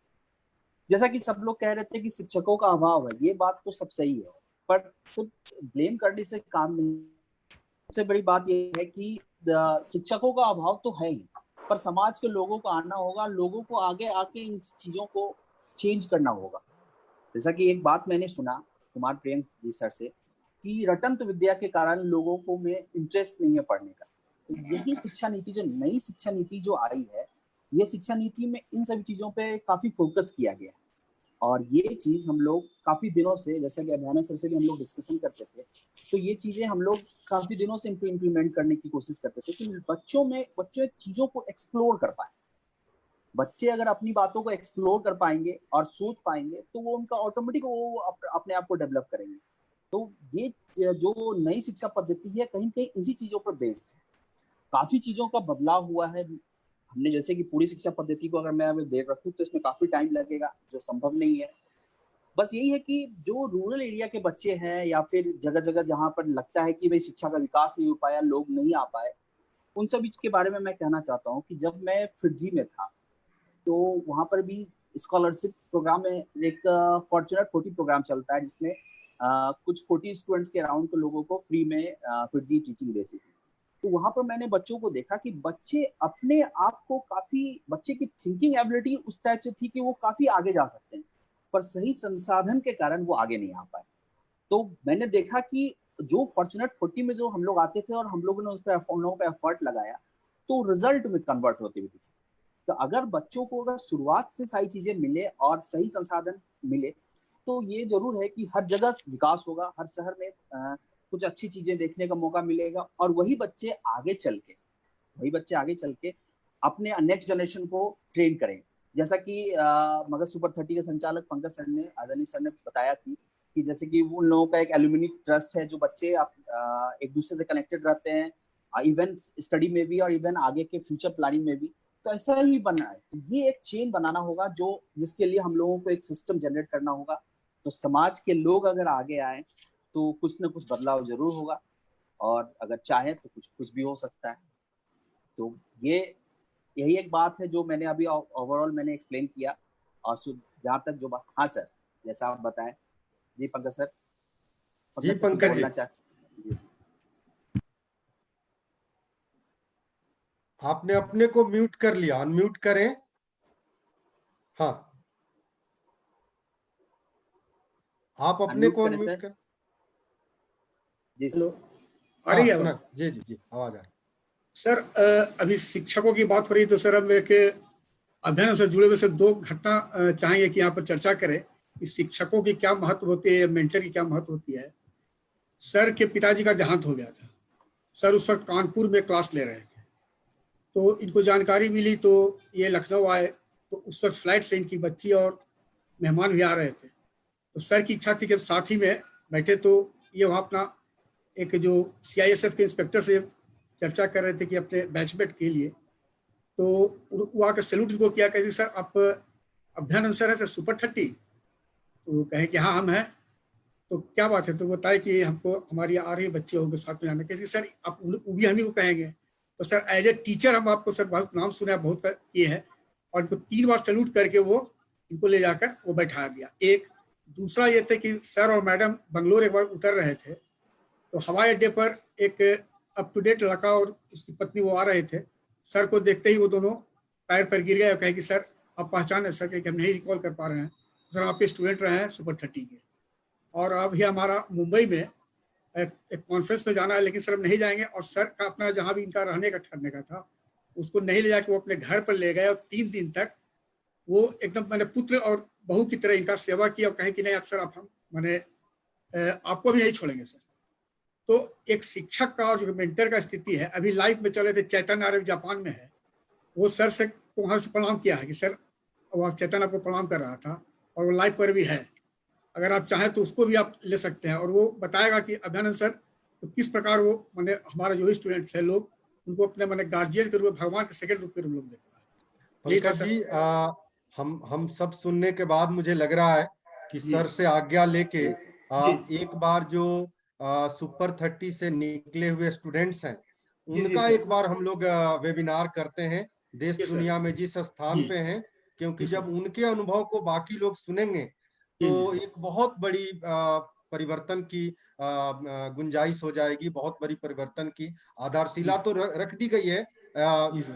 जैसा कि सब लोग कह रहे थे कि शिक्षकों का अभाव है, ये बात तो सब सही है, पर सिर्फ ब्लेम करने से काम नहीं। सबसे बड़ी बात यह है कि शिक्षकों का अभाव तो है ही, पर समाज के लोगों को आना होगा, लोगों को आगे आके इन चीजों को चेंज करना होगा। जैसा कि एक बात मैंने सुना कुमार प्रियंक जी सर से कि रटंत विद्या के कारण लोगों को में इंटरेस्ट नहीं है पढ़ने का। तो यही शिक्षा नीति, जो नई शिक्षा नीति जो आई है, ये शिक्षा नीति में इन सभी चीजों पे काफी फोकस किया गया है। और ये चीज हम लोग काफी दिनों से, जैसा कि अभ्यानंद सर से भी हम लोग डिस्कशन करते थे, तो ये चीजें हम लोग काफी दिनों से इम्प्लीमेंट करने की कोशिश करते थे कि बच्चे चीजों को एक्सप्लोर कर पाए। बच्चे अगर अपनी बातों को एक्सप्लोर कर पाएंगे और सोच पाएंगे तो वो उनका ऑटोमेटिक वो अपने आप को डेवलप करेंगे। तो ये जो नई शिक्षा पद्धति है कहीं कहीं इसी चीजों पर बेस्ड है। काफी चीजों का बदलाव हुआ है। हमने जैसे कि पूरी शिक्षा पद्धति को अगर मैं अभी देख रखूं तो इसमें काफी टाइम लगेगा, जो संभव नहीं है। बस यही है कि जो रूरल एरिया के बच्चे हैं या फिर जगह जगह जहाँ पर लगता है कि भाई शिक्षा का विकास नहीं हो पाया, लोग नहीं आ पाए, उन सभी के बारे में मैं कहना चाहता हूँ कि जब मैं फिजी में था तो वहाँ पर भी स्कॉलरशिप प्रोग्राम में एक फॉर्चुनेट 40 प्रोग्राम चलता है, जिसमें कुछ 40 स्टूडेंट्स के अराउंड को लोगों को फ्री में फिजी टीचिंग देती थी। तो वहाँ पर मैंने बच्चों को देखा कि बच्चे अपने आप को बच्चे की थिंकिंग एबिलिटी उस टाइप से थी कि वो काफी आगे जा सकते हैं, पर सही संसाधन के कारण वो आगे नहीं आ पाए। तो मैंने देखा कि जो फॉर्चुनेट 40 में जो हम लोग आते थे और हम लोगों ने उस पर एफर्ट लगाया तो रिजल्ट में कन्वर्ट होती हुई थी। तो अगर बच्चों को अगर शुरुआत से सारी चीजें मिले और सही संसाधन मिले तो ये जरूर है कि हर जगह विकास होगा, हर शहर में कुछ अच्छी चीजें देखने का मौका मिलेगा और वही बच्चे आगे चल के अपने नेक्स्ट जनरेशन को ट्रेन करें। जैसा कि मगध सुपर 30 के संचालक पंकज सर ने, आदरणीय सर ने बताया कि जैसे कि उन लोगों का एक एल्यूमिनी ट्रस्ट है, जो बच्चे एक दूसरे से कनेक्टेड रहते हैं, इवन स्टडी में भी और इवन आगे के फ्यूचर प्लानिंग में भी। तो ऐसा ही बनना है, तो ये एक चेन बनाना होगा जिसके लिए हम लोगों को एक सिस्टम जनरेट करना होगा। तो समाज के लोग अगर आगे आए तो कुछ ना कुछ बदलाव जरूर होगा, और अगर चाहे तो कुछ भी हो सकता है। तो यही एक बात है जो मैंने अभी ओवरऑल मैंने एक्सप्लेन किया। और जहाँ तक जो बात, हाँ सर जैसा आप बताएं। जी पंकज सर। जी पंकज जी, आपने अपने को म्यूट कर लिया, अनम्यूट करें। हाँ, आप अपने को अनम्यूट कर। जी सर। आ रही है? जी जी जी, आवाज आ रही। सर अभी शिक्षकों की बात हो रही है, तो सर हम एक अध्ययन से जुड़े हुए से 2 घटना चाहेंगे कि यहाँ पर चर्चा करें कि शिक्षकों की क्या महत्व होती है, मेंटर की क्या महत्व होती है। सर के पिताजी का देहांत हो गया था। सर उस वक्त कानपुर में क्लास ले रहे थे, तो इनको जानकारी मिली तो ये लखनऊ आए। तो उस वक्त फ्लाइट से इनकी बच्ची और मेहमान भी आ रहे थे। तो सर की इच्छा थी कि साथ ही में बैठे, तो ये वहाँ अपना एक जो CISF के इंस्पेक्टर से चर्चा कर रहे थे कि अपने बैचमेट के लिए, तो वो आकर सैल्यूट इनको किया, कहते सर आप अभ्यानंद सर है सर सुपर 30? तो कहे कि हाँ हम हैं। तो क्या बात है? तो बताए कि हमको हमारी आ रही बच्चे होंगे साथ में जाने। कहते सर आप वो भी हम ही को कहेंगे। तो सर एज ए टीचर हम आपको सर बहुत नाम सुना, बहुत किए हैं, और इनको 3 बार सैल्यूट करके वो इनको ले जाकर वो बैठा दिया। एक दूसरा ये था कि सर और मैडम बंगलोर एक बार उतर रहे थे, तो हवाई अड्डे पर एक अप टू डेट लड़का और उसकी पत्नी वो आ रहे थे। सर को देखते ही वो दोनों पैर पर गिर गए और कहे कि सर आप पहचान है? सर कि हम नहीं रिकॉल कर पा रहे हैं। सर आपके स्टूडेंट रहे हैं सुपर 30 के, और अभी हमारा मुंबई में एक कॉन्फ्रेंस में जाना है, लेकिन सर हम नहीं जाएंगे। और सर का अपना जहाँ भी इनका रहने का ठहरने का था उसको नहीं ले जाके वो अपने घर पर ले गए और 3 दिन तक वो एकदम मैंने पुत्र और बहू की तरह इनका सेवा की और कहे कि नहीं अब सर आप हम मैंने आपको भी यही छोड़ेंगे सर। तो एक शिक्षक का और जो मेंटर का स्थिति है, अभी लाइव में चले थे चैतन्य आर्य जापान में है, वो सर से वहाँ से प्रणाम किया है कि सर वहाँ चैतन्य आपको प्रणाम कर रहा था और वो लाइव पर भी है, अगर आप चाहें तो उसको भी आप ले सकते हैं और वो बताएगा कि अभियानंद सर तो किस प्रकार वो मैंने हमारे जो भी स्टूडेंट्स हैं लोग उनको अपने मैंने गार्जियन के रूप में भगवान के सेकंड रूप में लोग देखता है। पंकज जी हम सब सुनने के बाद मुझे लग रहा है कि सर से आज्ञा लेके एक बार जो सुपर 30 से निकले हुए स्टूडेंट्स हैं उनका एक बार हम लोग वेबिनार करते हैं देश दुनिया में जिस स्थान पे हैं, क्योंकि जब उनके अनुभव को बाकी लोग सुनेंगे तो एक बहुत बड़ी परिवर्तन की गुंजाइश हो जाएगी, बहुत बड़ी परिवर्तन की आधारशिला तो रख दी गई है,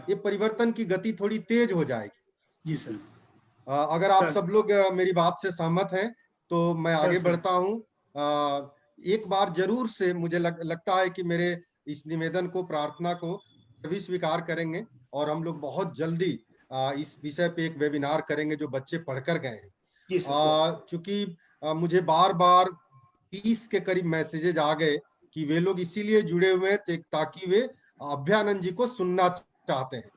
ये परिवर्तन की गति थोड़ी तेज हो जाएगी। जी सर। अगर आप सब लोग मेरी बात से सहमत हैं तो मैं आगे बढ़ता हूं। एक बार जरूर से मुझे लगता है कि मेरे इस निवेदन को, प्रार्थना को सभी स्वीकार करेंगे और हम लोग बहुत जल्दी इस विषय पे एक वेबिनार करेंगे जो बच्चे पढ़कर गए हैं। चूंकि मुझे बार बार 30 के करीब मैसेजेज आ गए कि वे लोग इसीलिए जुड़े हुए हैं ताकि वे अभ्यानंद जी को सुनना चाहते हैं,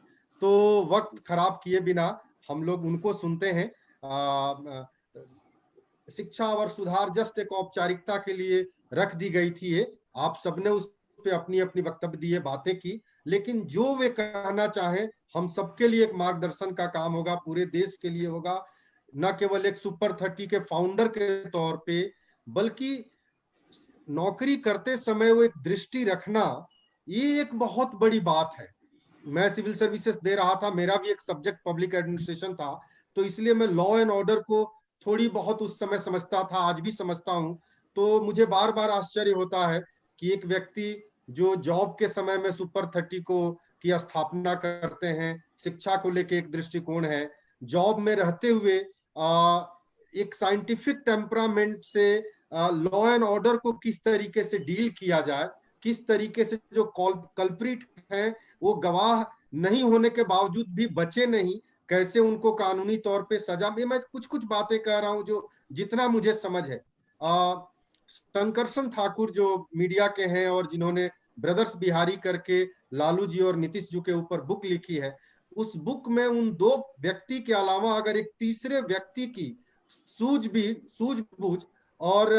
तो वक्त खराब किए बिना हम लोग उनको सुनते हैं। शिक्षा और सुधार जस्ट एक औपचारिकता के लिए रख दी गई थी, ये आप सबने उस पे अपनी अपनी वक्तव्य दिए, बातें की, लेकिन जो वे कहना चाहें हम सबके लिए एक मार्गदर्शन का काम होगा, पूरे देश के लिए होगा, न केवल एक सुपर 30 के फाउंडर के तौर पे बल्कि नौकरी करते समय वो एक दृष्टि रखना, ये एक बहुत बड़ी बात है। मैं सिविल सर्विसेज दे रहा था, मेरा भी एक सब्जेक्ट पब्लिक एडमिनिस्ट्रेशन था, तो इसलिए मैं लॉ एंड ऑर्डर को थोड़ी बहुत उस समय समझता था, आज भी समझता हूं। तो मुझे बार बार आश्चर्य होता है कि एक व्यक्ति जो जॉब के समय में सुपर 30 की स्थापना करते हैं, शिक्षा को लेके एक दृष्टिकोण है, जॉब में रहते हुए एक साइंटिफिक टेम्परामेंट से लॉ एंड ऑर्डर को किस तरीके से डील किया जाए, किस तरीके से जो कल्प्रिट है वो गवाह नहीं होने के बावजूद भी बचे नहीं, कैसे उनको कानूनी तौर पे सजा में, मैं कुछ कुछ बातें कह रहा हूं जो जितना मुझे समझ है। शंकरसन ठाकुर जो मीडिया के हैं और जिन्होंने ब्रदर्स बिहारी करके लालू जी और नीतीश जी के ऊपर बुक लिखी है, उस बुक में उन 2 व्यक्ति के अलावा अगर एक तीसरे व्यक्ति की सूझबूझ और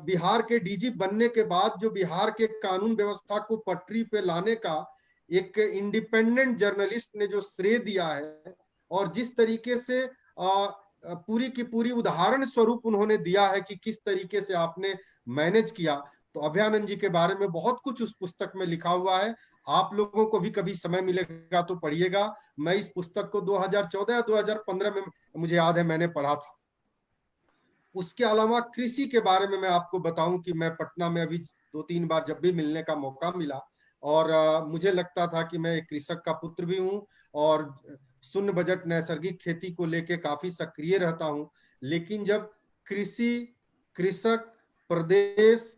बिहार के डीजी बनने के बाद जो बिहार के कानून व्यवस्था को पटरी पे लाने का एक इंडिपेंडेंट जर्नलिस्ट ने जो श्रेय दिया है और जिस तरीके से पूरी की पूरी उदाहरण स्वरूप उन्होंने दिया है कि किस तरीके से आपने मैनेज किया, तो अभ्यानंद जी के बारे में बहुत कुछ उस पुस्तक में लिखा हुआ है। आप लोगों को भी कभी समय मिलेगा तो पढ़िएगा। मैं इस पुस्तक को 2014 या 2015 में मुझे याद है मैंने पढ़ा था। उसके अलावा कृषि के बारे में मैं आपको बताऊं कि मैं पटना में अभी 2-3 बार जब भी मिलने का मौका मिला और मुझे लगता था कि मैं एक कृषक का पुत्र भी हूं और शून्य बजट नैसर्गिक खेती को लेके काफी सक्रिय रहता हूं, लेकिन जब कृषि, कृषक, प्रदेश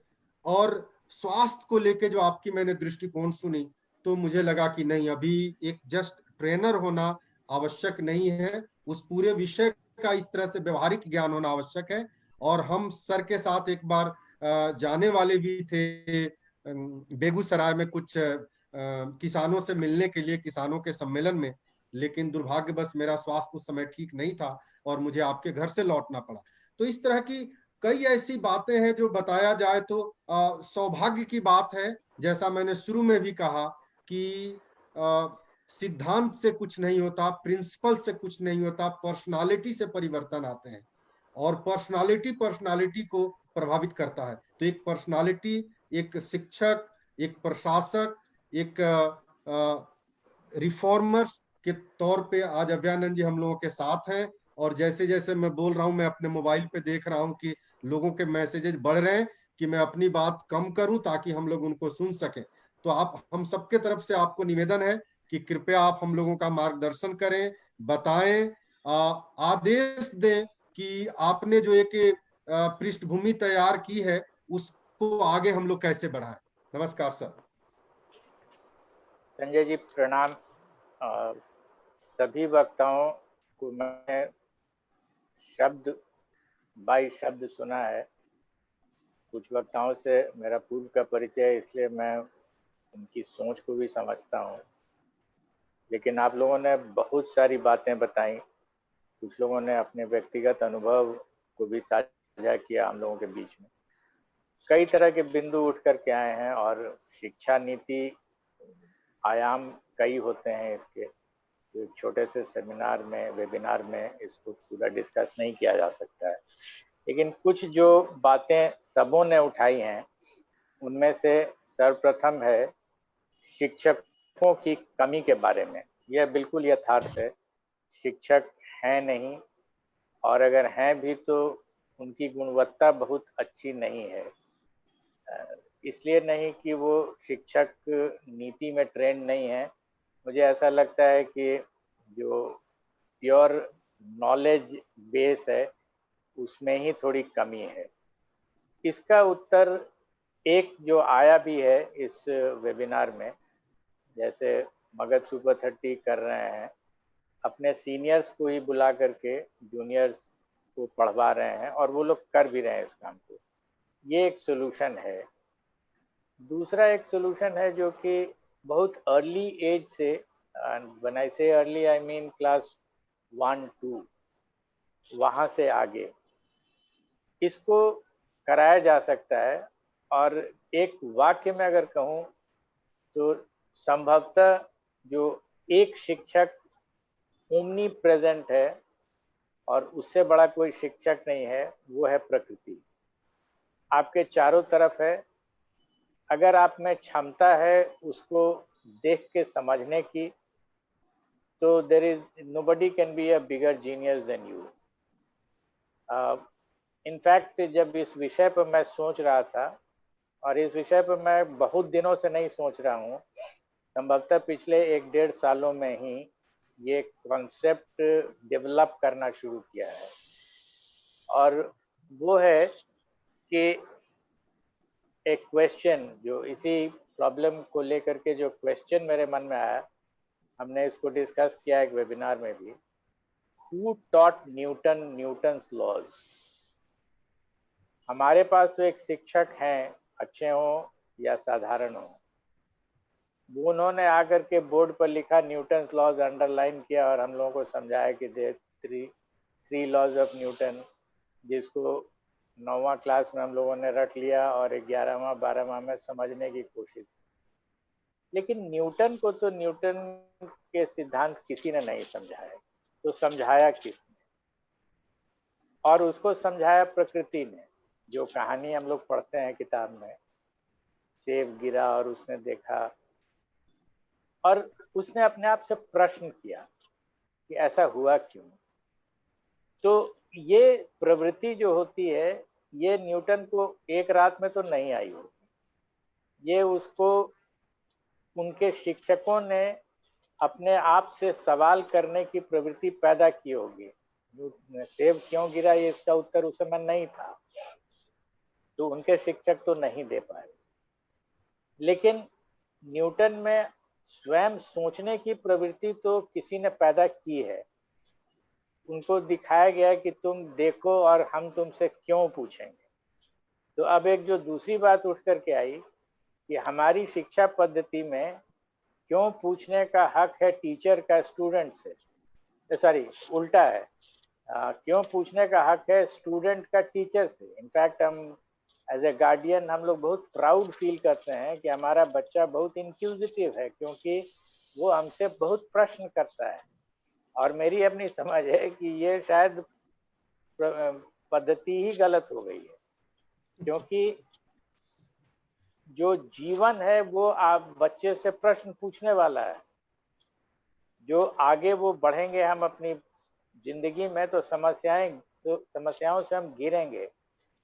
और स्वास्थ्य को लेके जो आपकी मैंने दृष्टिकोण सुनी तो मुझे लगा कि नहीं, अभी एक जस्ट ट्रेनर होना आवश्यक नहीं है, उस पूरे विषय का इस तरह से व्यवहारिक ज्ञान होना आवश्यक है। और हम सर के साथ एक बार जाने वाले भी थे बेगूसराय में कुछ किसानों से मिलने के लिए, किसानों के सम्मेलन में, लेकिन दुर्भाग्यवश मेरा स्वास्थ्य उस समय ठीक नहीं था और मुझे आपके घर से लौटना पड़ा। तो इस तरह की कई ऐसी बातें हैं जो बताया जाए तो सौभाग्य की बात है, जैसा मैंने शुरू में भी कहा कि सिद्धांत से कुछ नहीं होता, प्रिंसिपल से कुछ नहीं होता, पर्सनालिटी से परिवर्तन आते हैं और पर्सनालिटी को प्रभावित करता है। तो एक पर्सनालिटी, एक शिक्षक, एक प्रशासक, एक रिफॉर्मर के तौर पे आज अभ्यानंद जी हम लोगों के साथ हैं। और जैसे जैसे मैं बोल रहा हूं, मैं अपने मोबाइल पे देख रहा हूं कि लोगों के मैसेजेस बढ़ रहे हैं कि मैं अपनी बात कम करूं ताकि हम लोग उनको सुन सकें। तो आप, हम सबके तरफ से आपको निवेदन है कि कृपया आप हम लोगों का मार्गदर्शन करें, बताएं, आदेश दें कि आपने जो एक पृष्ठभूमि तैयार की है उसको आगे हम लोग कैसे बढ़ाएं। नमस्कार सर। संजय जी प्रणाम। सभी वक्ताओं को मैं शब्द बाई शब्द सुना है। कुछ वक्ताओं से मेरा पूर्व का परिचय है, इसलिए मैं उनकी सोच को भी समझता हूँ। लेकिन आप लोगों ने बहुत सारी बातें बताई, कुछ लोगों ने अपने व्यक्तिगत अनुभव को भी साझा किया हम लोगों के बीच में। कई तरह के बिंदु उठ करके आए हैं और शिक्षा नीति आयाम कई होते हैं इसके, तो एक छोटे से सेमिनार में, वेबिनार में इसको पूरा डिस्कस नहीं किया जा सकता है। लेकिन कुछ जो बातें सबों ने उठाई हैं उनमें से सर्वप्रथम है शिक्षकों की कमी के बारे में। यह बिल्कुल यथार्थ है, शिक्षक हैं नहीं, और अगर हैं भी तो उनकी गुणवत्ता बहुत अच्छी नहीं है। इसलिए नहीं कि वो शिक्षक नीति में ट्रेंड नहीं है, मुझे ऐसा लगता है कि जो प्योर नॉलेज बेस है उसमें ही थोड़ी कमी है। इसका उत्तर एक जो आया भी है इस वेबिनार में, जैसे मगध सुपर 30 कर रहे हैं, अपने सीनियर्स को ही बुला करके जूनियर्स को पढ़वा रहे हैं और वो लोग कर भी रहे हैं इस काम को। ये एक सोल्यूशन है। दूसरा एक सोल्यूशन है जो कि बहुत अर्ली एज से, व्हेन आई से अर्ली आई मीन क्लास 1-2, वहाँ से आगे इसको कराया जा सकता है। और एक वाक्य में अगर कहूँ तो संभवतः जो एक शिक्षक ओमनी प्रेजेंट है और उससे बड़ा कोई शिक्षक नहीं है, वो है प्रकृति। आपके चारों तरफ है, अगर आप में क्षमता है उसको देख के समझने की, तो there is nobody can be a bigger genius than you. In fact जब इस विषय पर मैं सोच रहा था, और इस विषय पर मैं बहुत दिनों से नहीं सोच रहा हूँ, संभवतः पिछले 1-1.5 सालों में ही ये कॉन्सेप्ट डेवलप करना शुरू किया है। और वो है कि एक क्वेश्चन, जो इसी प्रॉब्लम को लेकर के जो क्वेश्चन मेरे मन में आया, हमने इसको डिस्कस किया एक वेबिनार में भी। Who taught Newton Newton's laws? हमारे पास तो एक शिक्षक हैं, अच्छे हों या साधारण हों, वो उन्होंने आकर के बोर्ड पर लिखा न्यूटन्स लॉज, अंडरलाइन किया और हम लोगों को समझाया कि दे थ्री लॉज ऑफ न्यूटन, जिसको 9वां क्लास में हम लोगों ने रख लिया और 11वां 12वां में समझने की कोशिश। लेकिन न्यूटन को तो न्यूटन के सिद्धांत किसी ने नहीं समझाया, तो समझाया किसने? और उसको समझाया प्रकृति ने। जो कहानी हम लोग पढ़ते हैं किताब में, सेब गिरा और उसने देखा, और उसने अपने आप से प्रश्न किया कि ऐसा हुआ क्यों। तो ये प्रवृत्ति जो होती है, ये न्यूटन को एक रात में तो नहीं आई होगी, ये उसको उनके शिक्षकों ने अपने आप से सवाल करने की प्रवृत्ति पैदा की होगी। सेब क्यों गिरा, ये इसका उत्तर उस समय नहीं था, तो उनके शिक्षक तो नहीं दे पाए। लेकिन न्यूटन में स्वयं सोचने की प्रवृत्ति तो किसी ने पैदा की है। उनको दिखाया गया कि तुम देखो और हम तुमसे क्यों पूछेंगे। तो अब एक जो दूसरी बात उठ करके आई कि हमारी शिक्षा पद्धति में क्यों पूछने का हक है टीचर का स्टूडेंट से, सॉरी उल्टा है, क्यों पूछने का हक है स्टूडेंट का टीचर से। इनफैक्ट हम एज ए गार्डियन हम लोग बहुत प्राउड फील करते हैं कि हमारा बच्चा बहुत इंक्यूजिटिव है, क्योंकि वो हमसे बहुत प्रश्न करता है। और मेरी अपनी समझ है कि ये शायद पद्धति ही गलत हो गई है, क्योंकि जो जीवन है वो आप बच्चे से प्रश्न पूछने वाला है। जो आगे वो बढ़ेंगे हम अपनी जिंदगी में, तो समस्याओं से हम घिरेंगे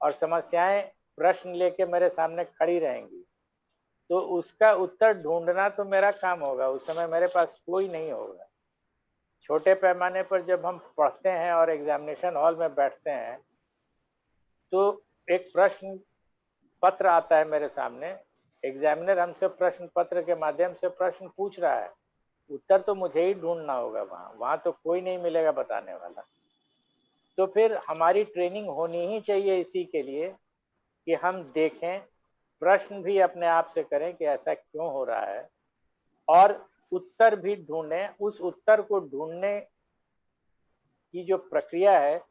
और समस्याएं प्रश्न लेके मेरे सामने खड़ी रहेंगी, तो उसका उत्तर ढूंढना तो मेरा काम होगा। उस समय मेरे पास कोई नहीं होगा। छोटे पैमाने पर जब हम पढ़ते हैं और एग्जामिनेशन हॉल में बैठते हैं, तो एक प्रश्न पत्र आता है मेरे सामने, एग्जामिनर हमसे प्रश्न पत्र के माध्यम से प्रश्न पूछ रहा है, उत्तर तो मुझे ही ढूंढना होगा, वहां तो कोई नहीं मिलेगा बताने वाला। तो फिर हमारी ट्रेनिंग होनी ही चाहिए इसी के लिए कि हम देखें, प्रश्न भी अपने आप से करें कि ऐसा क्यों हो रहा है, और उत्तर भी ढूंढें। उस उत्तर को ढूंढने की जो प्रक्रिया है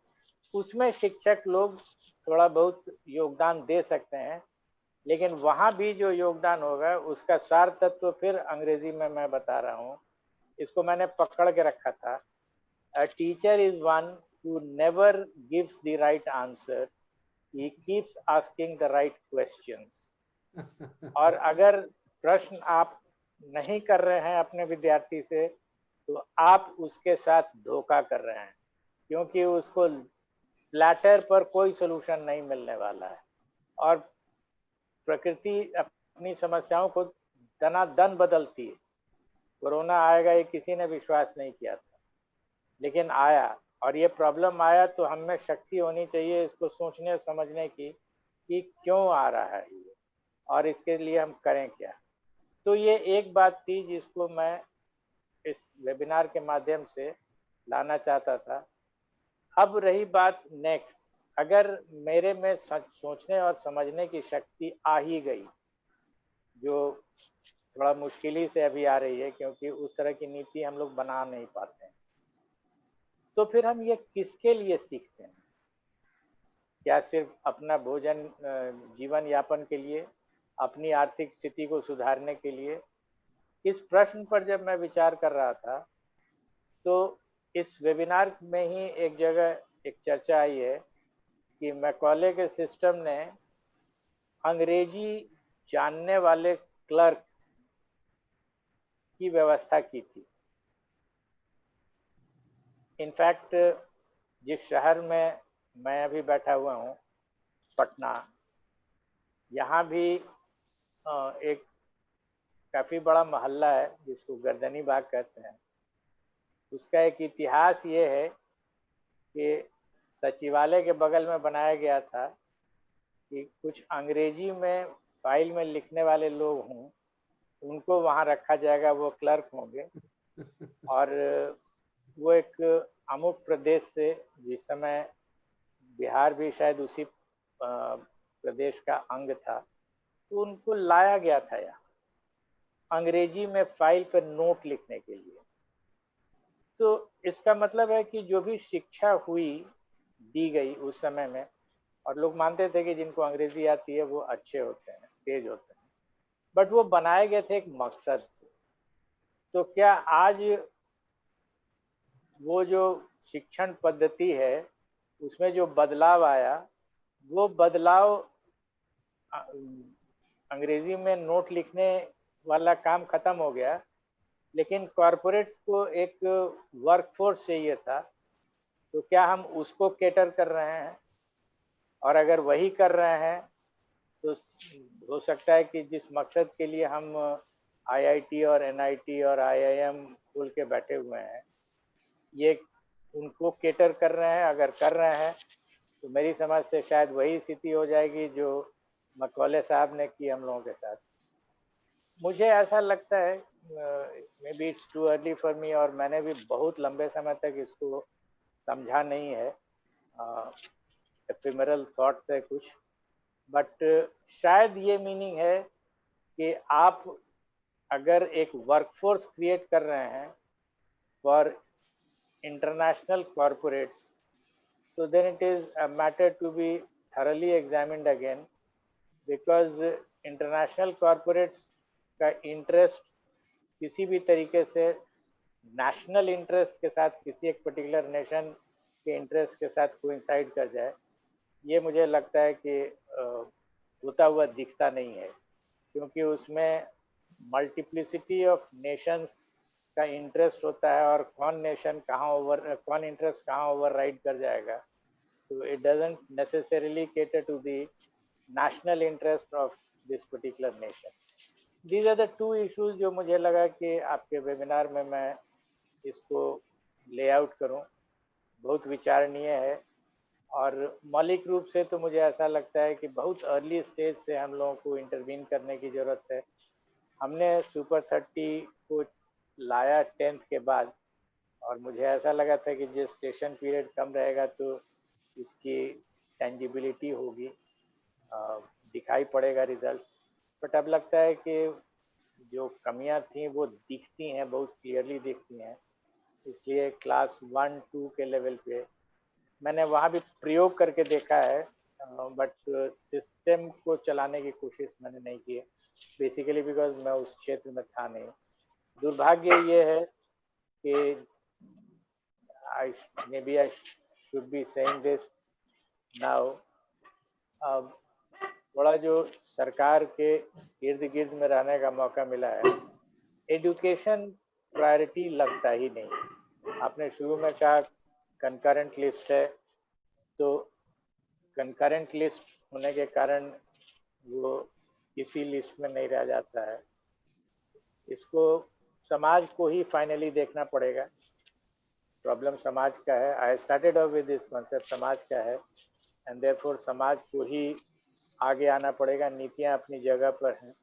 उसमें शिक्षक लोग थोड़ा बहुत योगदान दे सकते हैं, लेकिन वहां भी जो योगदान होगा उसका सार तत्व फिर अंग्रेजी में मैं बता रहा हूँ, इसको मैंने पकड़ के रखा था। A teacher is one who never gives the right answer. He keeps asking the right questions. और अगर प्रश्न आप नहीं कर रहे हैं अपने विद्यार्थी से, तो आप उसके साथ धोखा कर रहे हैं, क्योंकि उसको प्लेटर पर कोई सलूशन नहीं मिलने वाला है। और प्रकृति अपनी समस्याओं को दनादन बदलती है। कोरोना आएगा ये किसी ने विश्वास नहीं किया था, लेकिन आया, और ये प्रॉब्लम आया तो हम में शक्ति होनी चाहिए इसको सोचने और समझने की कि क्यों आ रहा है ये, और इसके लिए हम करें क्या। तो ये एक बात थी जिसको मैं इस वेबिनार के माध्यम से लाना चाहता था। अब रही बात नेक्स्ट, अगर मेरे में सोचने और समझने की शक्ति आ ही गई, जो थोड़ा मुश्किल ही से अभी आ रही है क्योंकि उस तरह की नीति हम लोग बना नहीं पाते हैं, तो फिर हम ये किसके लिए सीखते हैं? क्या सिर्फ अपना भोजन जीवन यापन के लिए, अपनी आर्थिक स्थिति को सुधारने के लिए? इस प्रश्न पर जब मैं विचार कर रहा था तो इस वेबिनार में ही एक जगह एक चर्चा आई है कि मैकॉले के सिस्टम ने अंग्रेजी जानने वाले क्लर्क की व्यवस्था की थी। इनफैक्ट जिस शहर में मैं अभी बैठा हुआ हूँ, पटना, यहाँ भी एक काफ़ी बड़ा मोहल्ला है जिसको गर्दनी बाग कहते हैं। उसका एक इतिहास ये है कि सचिवालय के बगल में बनाया गया था कि कुछ अंग्रेजी में फाइल में लिखने वाले लोग हों, उनको वहाँ रखा जाएगा, वो क्लर्क होंगे। और वो एक अमुक प्रदेश से, जिस समय बिहार भी शायद उसी प्रदेश का अंग था, तो उनको लाया गया था यहाँ अंग्रेजी में फाइल पर नोट लिखने के लिए। तो इसका मतलब है कि जो भी शिक्षा हुई, दी गई उस समय में, और लोग मानते थे कि जिनको अंग्रेजी आती है वो अच्छे होते हैं, तेज होते हैं, बट वो बनाए गए थे एक मकसद से। तो क्या आज वो जो शिक्षण पद्धति है उसमें जो बदलाव आया, वो बदलाव अंग्रेजी में नोट लिखने वाला काम खत्म हो गया, लेकिन कॉरपोरेट्स को एक वर्कफोर्स चाहिए था, तो क्या हम उसको कैटर कर रहे हैं? और अगर वही कर रहे हैं तो हो सकता है कि जिस मकसद के लिए हम आईआईटी और एनआईटी और आईआईएम खोल के बैठे हुए हैं, ये उनको कैटर कर रहे हैं। अगर कर रहे हैं तो मेरी समझ से शायद वही स्थिति हो जाएगी जो मैकॉले साहब ने की हम लोगों के साथ। मुझे ऐसा लगता है, may be it's too early for me, और मैंने भी बहुत लंबे समय तक इसको समझा नहीं है, एफिमेरल थॉट से कुछ, बट शायद ये मीनिंग है कि आप अगर एक वर्कफोर्स क्रिएट कर रहे हैं फॉर इंटरनेशनल कॉरपोरेट्स, तो then it is a matter to be thoroughly examined again, because international corporates का इंटरेस्ट किसी भी तरीके से नेशनल इंटरेस्ट के साथ, किसी एक पर्टिकुलर नेशन के इंटरेस्ट के साथ कोइंसाइड कर जाए, ये मुझे लगता है कि होता हुआ दिखता नहीं है, क्योंकि उसमें मल्टीप्लिसिटी ऑफ नेशंस का इंटरेस्ट होता है, और कौन नेशन कहाँ कौन इंटरेस्ट कहाँ ओवरराइड कर जाएगा, तो it doesn't necessarily cater to the national interest of this particular nation. These are the two issues जो मुझे लगा कि आपके वेबिनार में मैं इसको लेआउट करूं। बहुत विचारणीय है, और मौलिक रूप से तो मुझे ऐसा लगता है कि बहुत अर्ली स्टेज से हम लोगों को इंटरवीन करने की ज़रूरत है। हमने सुपर 30 को लाया 10th के बाद, और मुझे ऐसा लगा था कि जेस्टेशन पीरियड कम रहेगा तो इसकी टेंजिबिलिटी होगी, दिखाई पड़ेगा रिजल्ट। बट अब लगता है कि जो कमियां थी वो दिखती हैं, बहुत क्लियरली दिखती हैं। इसलिए क्लास 1-2 के लेवल पे मैंने वहाँ भी प्रयोग करके देखा है, बट सिस्टम को चलाने की कोशिश मैंने नहीं की है, बेसिकली बिकॉज मैं उस क्षेत्र में था नहीं। दुर्भाग्य ये है कि maybe I should be saying this now, अब थोड़ा जो सरकार के इर्द गिर्द में रहने का मौका मिला है, एजुकेशन प्रायोरिटी लगता ही नहीं। आपने शुरू में कहा कंकरेंट लिस्ट है, तो कंकरेंट लिस्ट होने के कारण वो किसी लिस्ट में नहीं रह जाता है। इसको समाज को ही फाइनली देखना पड़ेगा। प्रॉब्लम समाज का है। I started off with this concept, समाज का है, एंड देयरफॉर समाज को ही आगे आना पड़ेगा। नीतियाँ अपनी जगह पर हैं,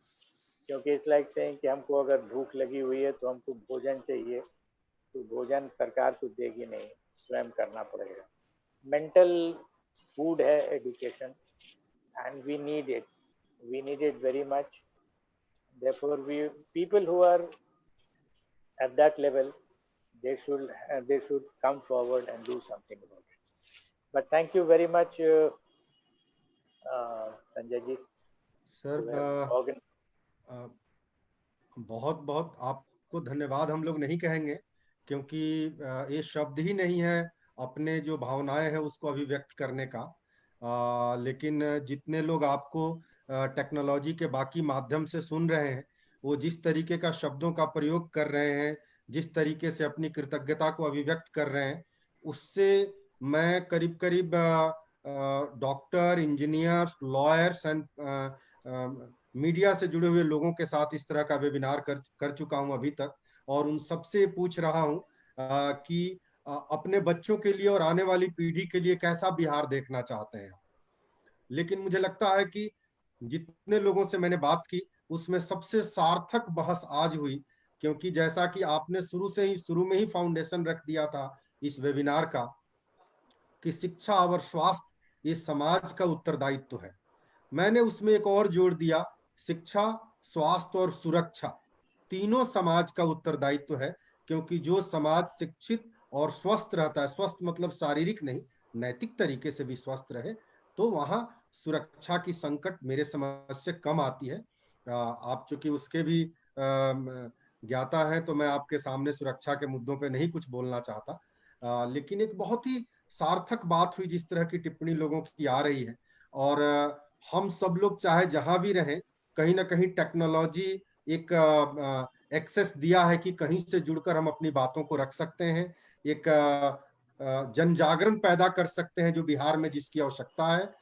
क्योंकि इट्स लाइक सेइंग कि हमको अगर भूख लगी हुई है तो हमको भोजन चाहिए, तो भोजन सरकार तो देगी नहीं, स्वयं करना पड़ेगा। मेंटल फूड है education, and we need it very much. Therefore, people who are at that level, they should come forward and do something about it. But thank you very much, Sanjay ji. Sir बहुत बहुत आपको धन्यवाद हम लोग नहीं कहेंगे, क्योंकि ये शब्द ही नहीं है अपने जो भावनाएं हैं उसको अभिव्यक्त करने का। लेकिन जितने लोग आपको टेक्नोलॉजी के बाकी माध्यम से सुन रहे हैं, वो जिस तरीके का शब्दों का प्रयोग कर रहे हैं, जिस तरीके से अपनी कृतज्ञता को अभिव्यक्त कर रहे हैं, उससे मैं करीब करीब doctor, engineers, lawyers and media से जुड़े हुए लोगों के साथ इस तरह का वेबिनार कर चुका हूं अभी तक, और उन सबसे पूछ रहा हूं कि अपने बच्चों के लिए और आने वाली पीढ़ी के लिए कैसा बिहार देखना चाहते हैं। लेकिन मुझे लगता है कि जितने लोगों से मैंने बात की उसमें सबसे सार्थक बहस आज हुई, क्योंकि जैसा कि आपने शुरू में ही फाउंडेशन रख दिया था इस वेबिनार का कि शिक्षा और स्वास्थ्य ये समाज का उत्तरदायित्व है। मैंने उसमें एक और जोड़ दिया, शिक्षा, स्वास्थ्य और सुरक्षा तीनों समाज का उत्तरदायित्व है, क्योंकि जो समाज शिक्षित और स्वस्थ रहता है, स्वस्थ मतलब शारीरिक नहीं, नैतिक तरीके से भी स्वस्थ रहे, तो वहां सुरक्षा की संकट मेरे समझ से कम आती है। आप चूंकि उसके भी ज्ञाता है, तो मैं आपके सामने सुरक्षा के मुद्दों पे नहीं कुछ बोलना चाहता। लेकिन एक बहुत ही सार्थक बात हुई जिस तरह की टिप्पणी लोगों की आ रही है, और हम सब लोग चाहे जहां भी रहें, कहीं ना कहीं टेक्नोलॉजी एक एक्सेस दिया है कि कहीं से जुड़कर हम अपनी बातों को रख सकते हैं, एक जन जागरण पैदा कर सकते हैं जो बिहार में जिसकी आवश्यकता है।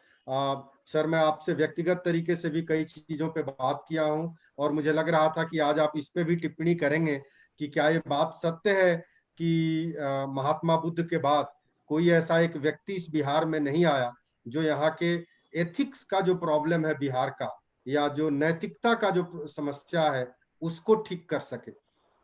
सर, मैं आपसे व्यक्तिगत तरीके से भी कई चीजों पे बात किया हूं, और मुझे लग रहा था कि आज आप इस पे भी टिप्पणी करेंगे कि क्या ये बात सत्य है कि महात्मा बुद्ध के बाद कोई ऐसा एक व्यक्ति इस बिहार में नहीं आया जो यहाँ के एथिक्स का जो प्रॉब्लम है बिहार का, या जो नैतिकता का जो समस्या है, उसको ठीक कर सके।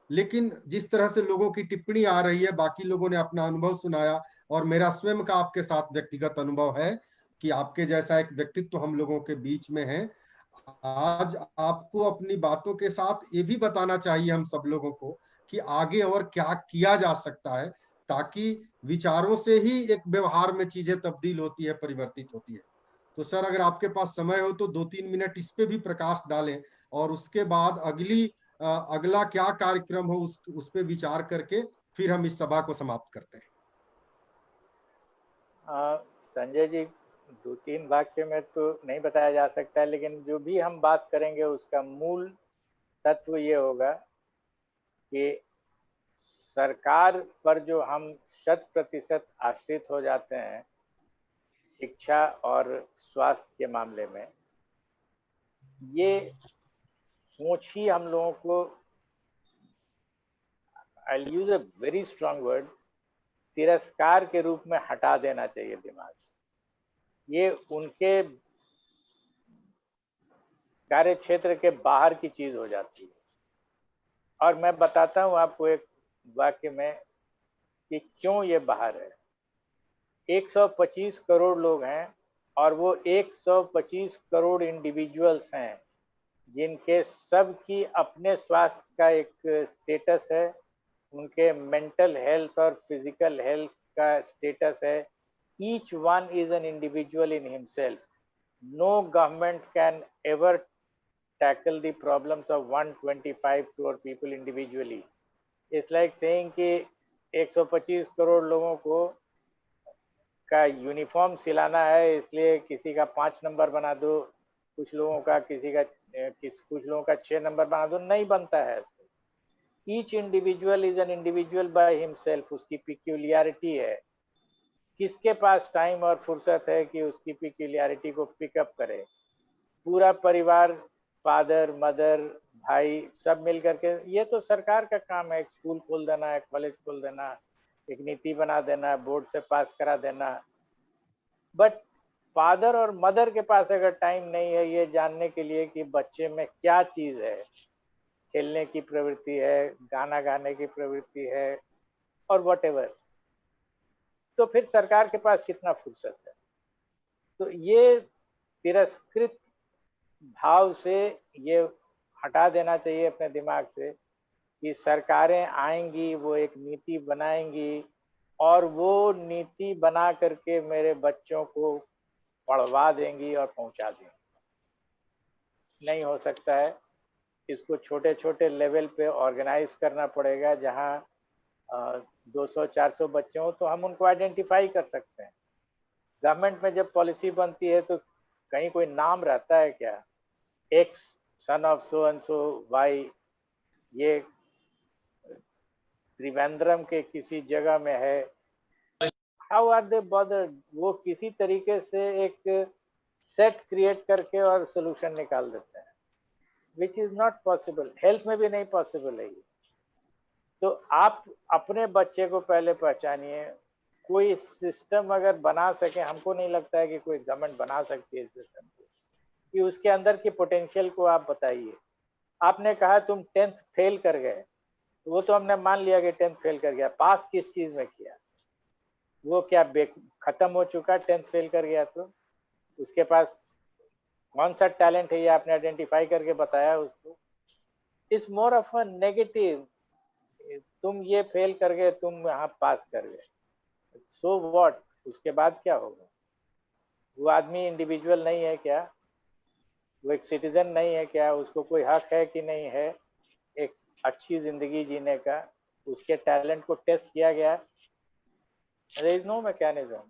लेकिन जिस तरह से लोगों की टिप्पणी आ रही है, बाकी लोगों ने अपना अनुभव सुनाया, और मेरा स्वयं का आपके साथ व्यक्तिगत अनुभव है कि आपके जैसा एक व्यक्तित्व हम लोगों के बीच में है। आज आपको अपनी बातों के साथ ये भी बताना चाहिए हम सब लोगों को कि आगे और क्या किया जा सकता है, ताकि विचारों से ही एक व्यवहार में चीजें तब्दील होती है, परिवर्तित होती है। तो सर, अगर आपके पास समय हो तो 2-3 मिनट इस पे भी प्रकाश डालें, और उसके बाद अगला क्या कार्यक्रम हो उस पे विचार करके फिर हम इस सभा को समाप्त करते हैं। संजय जी, 2-3 वाक्य में तो नहीं बताया जा सकता है, लेकिन जो भी हम बात करेंगे उसका मूल तत्व ये होगा कि सरकार पर जो हम 100% आश्रित हो जाते हैं शिक्षा और स्वास्थ्य के मामले में, ये सोच ही हम लोगों को, I use a very strong word, तिरस्कार के रूप में हटा देना चाहिए दिमाग से। ये उनके कार्य क्षेत्र के बाहर की चीज हो जाती है। और मैं बताता हूँ आपको एक वाक्य में कि क्यों ये बाहर है। 125 करोड़ लोग हैं और वो 125 करोड़ इंडिविजुअल्स हैं जिनके सबकी अपने स्वास्थ्य का एक स्टेटस है, उनके मेंटल हेल्थ और फिजिकल हेल्थ का स्टेटस है। Each one is an individual in himself. No government can ever tackle the problems of 125 crore people individually. It's like saying कि 125 करोड़ लोगों को का यूनिफॉर्म सिलाना है, इसलिए किसी का 5 नंबर बना दो, कुछ लोगों का कुछ लोगों का 6 नंबर बना दो, नहीं बनता है। Each individual is an individual by himself. उसकी पिक्यूलियरिटी है, किसके पास टाइम और फुर्सत है कि उसकी पिक्यूलियरिटी को पिकअप करे। पूरा परिवार, फादर मदर भाई सब मिल करके, ये तो सरकार का काम है, एक स्कूल खोल देना, एक कॉलेज खोल देना, एक नीति बना देना, बोर्ड से पास करा देना। बट फादर और मदर के पास अगर टाइम नहीं है ये जानने के लिए कि बच्चे में क्या चीज है, खेलने की प्रवृत्ति है, गाना गाने की प्रवृत्ति है और व्हाटएवर, तो फिर सरकार के पास कितना फुर्सत है। तो ये तिरस्कृत भाव से ये हटा देना चाहिए अपने दिमाग से कि सरकारें आएंगी, वो एक नीति बनाएंगी और वो नीति बना करके मेरे बच्चों को पढ़वा देंगी और पहुंचा देंगी। नहीं हो सकता है। इसको छोटे छोटे लेवल पे ऑर्गेनाइज करना पड़ेगा, जहां 200-400 बच्चे हों तो हम उनको आइडेंटिफाई कर सकते हैं। गवर्नमेंट में जब पॉलिसी बनती है तो कहीं कोई नाम रहता है क्या? X son of so and so Y, ये त्रिवेंद्रम के किसी जगह में है। How are they bothered? वो किसी तरीके से एक सेट क्रिएट करके और सोल्यूशन निकाल देते हैं, which is not possible. Health में भी नहीं पॉसिबल है ये। तो आप अपने बच्चे को पहले पहचानिए। कोई सिस्टम अगर बना सके, हमको नहीं लगता है कि कोई गवर्नमेंट बना सकती है इस सिस्टम को, कि उसके अंदर की पोटेंशियल को आप बताइए। आपने कहा तुम 10th फेल कर गए, तो वो तो हमने मान लिया कि 10th फेल कर गया। पास किस चीज में किया? वो क्या खत्म हो चुका 10th फेल कर गया तो उसके पास कौन सा टैलेंट है ये आपने आइडेंटिफाई करके बताया उसको। It's more of a negative. तुम ये फेल कर गए, तुम यहाँ पास कर गए, सो व्हाट? उसके बाद क्या होगा? वो आदमी इंडिविजुअल नहीं है क्या? वो एक सिटीजन नहीं है क्या? उसको कोई हक है कि नहीं है एक अच्छी जिंदगी जीने का? उसके टैलेंट को टेस्ट किया गया? There is no mechanism.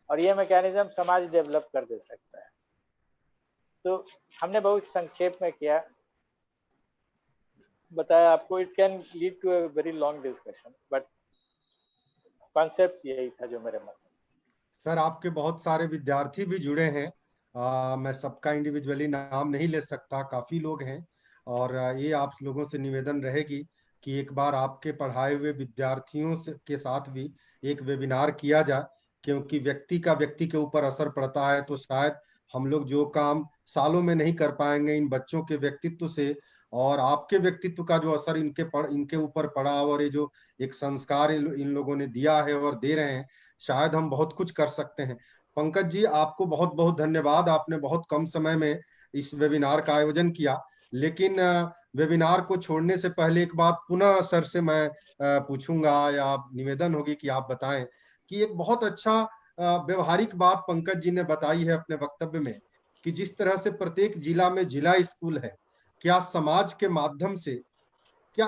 और ये मैकेनिज्म समाज डेवलप कर दे सकता है। तो हमने बहुत संक्षेप में किया, बताया आपको। It can lead to a very long discussion, but concept यही था जो मेरे मन में। सर, आपके बहुत सारे विद्यार्थी भी जुड़े हैं। मैं सबका इंडिविजुअली नाम नहीं ले सकता, काफी लोग हैं। और ये आप लोगों से निवेदन रहेगी कि एक बार आपके पढ़ाए हुए विद्यार्थियों के साथ भी एक वेबिनार किया जाए, क्योंकि व्यक्ति का व्यक्ति के ऊपर असर पड़ता है। तो शायद हम लोग जो काम सालों में नहीं कर पाएंगे, इन बच्चों के व्यक्तित्व से और आपके व्यक्तित्व का जो असर इनके ऊपर पड़ा, और ये जो एक संस्कार इन लोगों ने दिया है और दे रहे हैं, शायद हम बहुत कुछ कर सकते हैं। पंकज जी, आपको बहुत बहुत धन्यवाद। आपने बहुत कम समय में इस वेबिनार का आयोजन किया। लेकिन वेबिनार को छोड़ने से पहले एक बात पुनः सर से मैं पूछूंगा, या निवेदन होगी कि आप बताएं कि एक बहुत अच्छा व्यवहारिक बात पंकज जी ने बताई है अपने वक्तव्य में, कि जिस तरह से प्रत्येक जिला में जिला स्कूल है, क्या समाज के माध्यम से क्या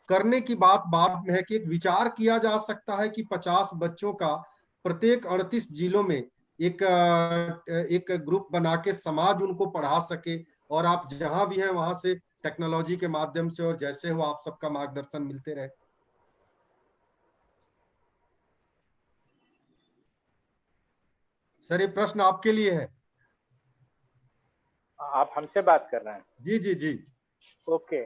करने की बात बाद में है कि एक विचार किया जा सकता है कि 50 बच्चों का प्रत्येक 38 जिलों में एक ग्रुप बना के समाज उनको पढ़ा सके, और आप जहां भी हैं वहां से टेक्नोलॉजी के माध्यम से और जैसे हो आप सबका मार्गदर्शन मिलते रहे। सर, ये प्रश्न आपके लिए है। आप हमसे बात कर रहे हैं? जी जी जी। ओके।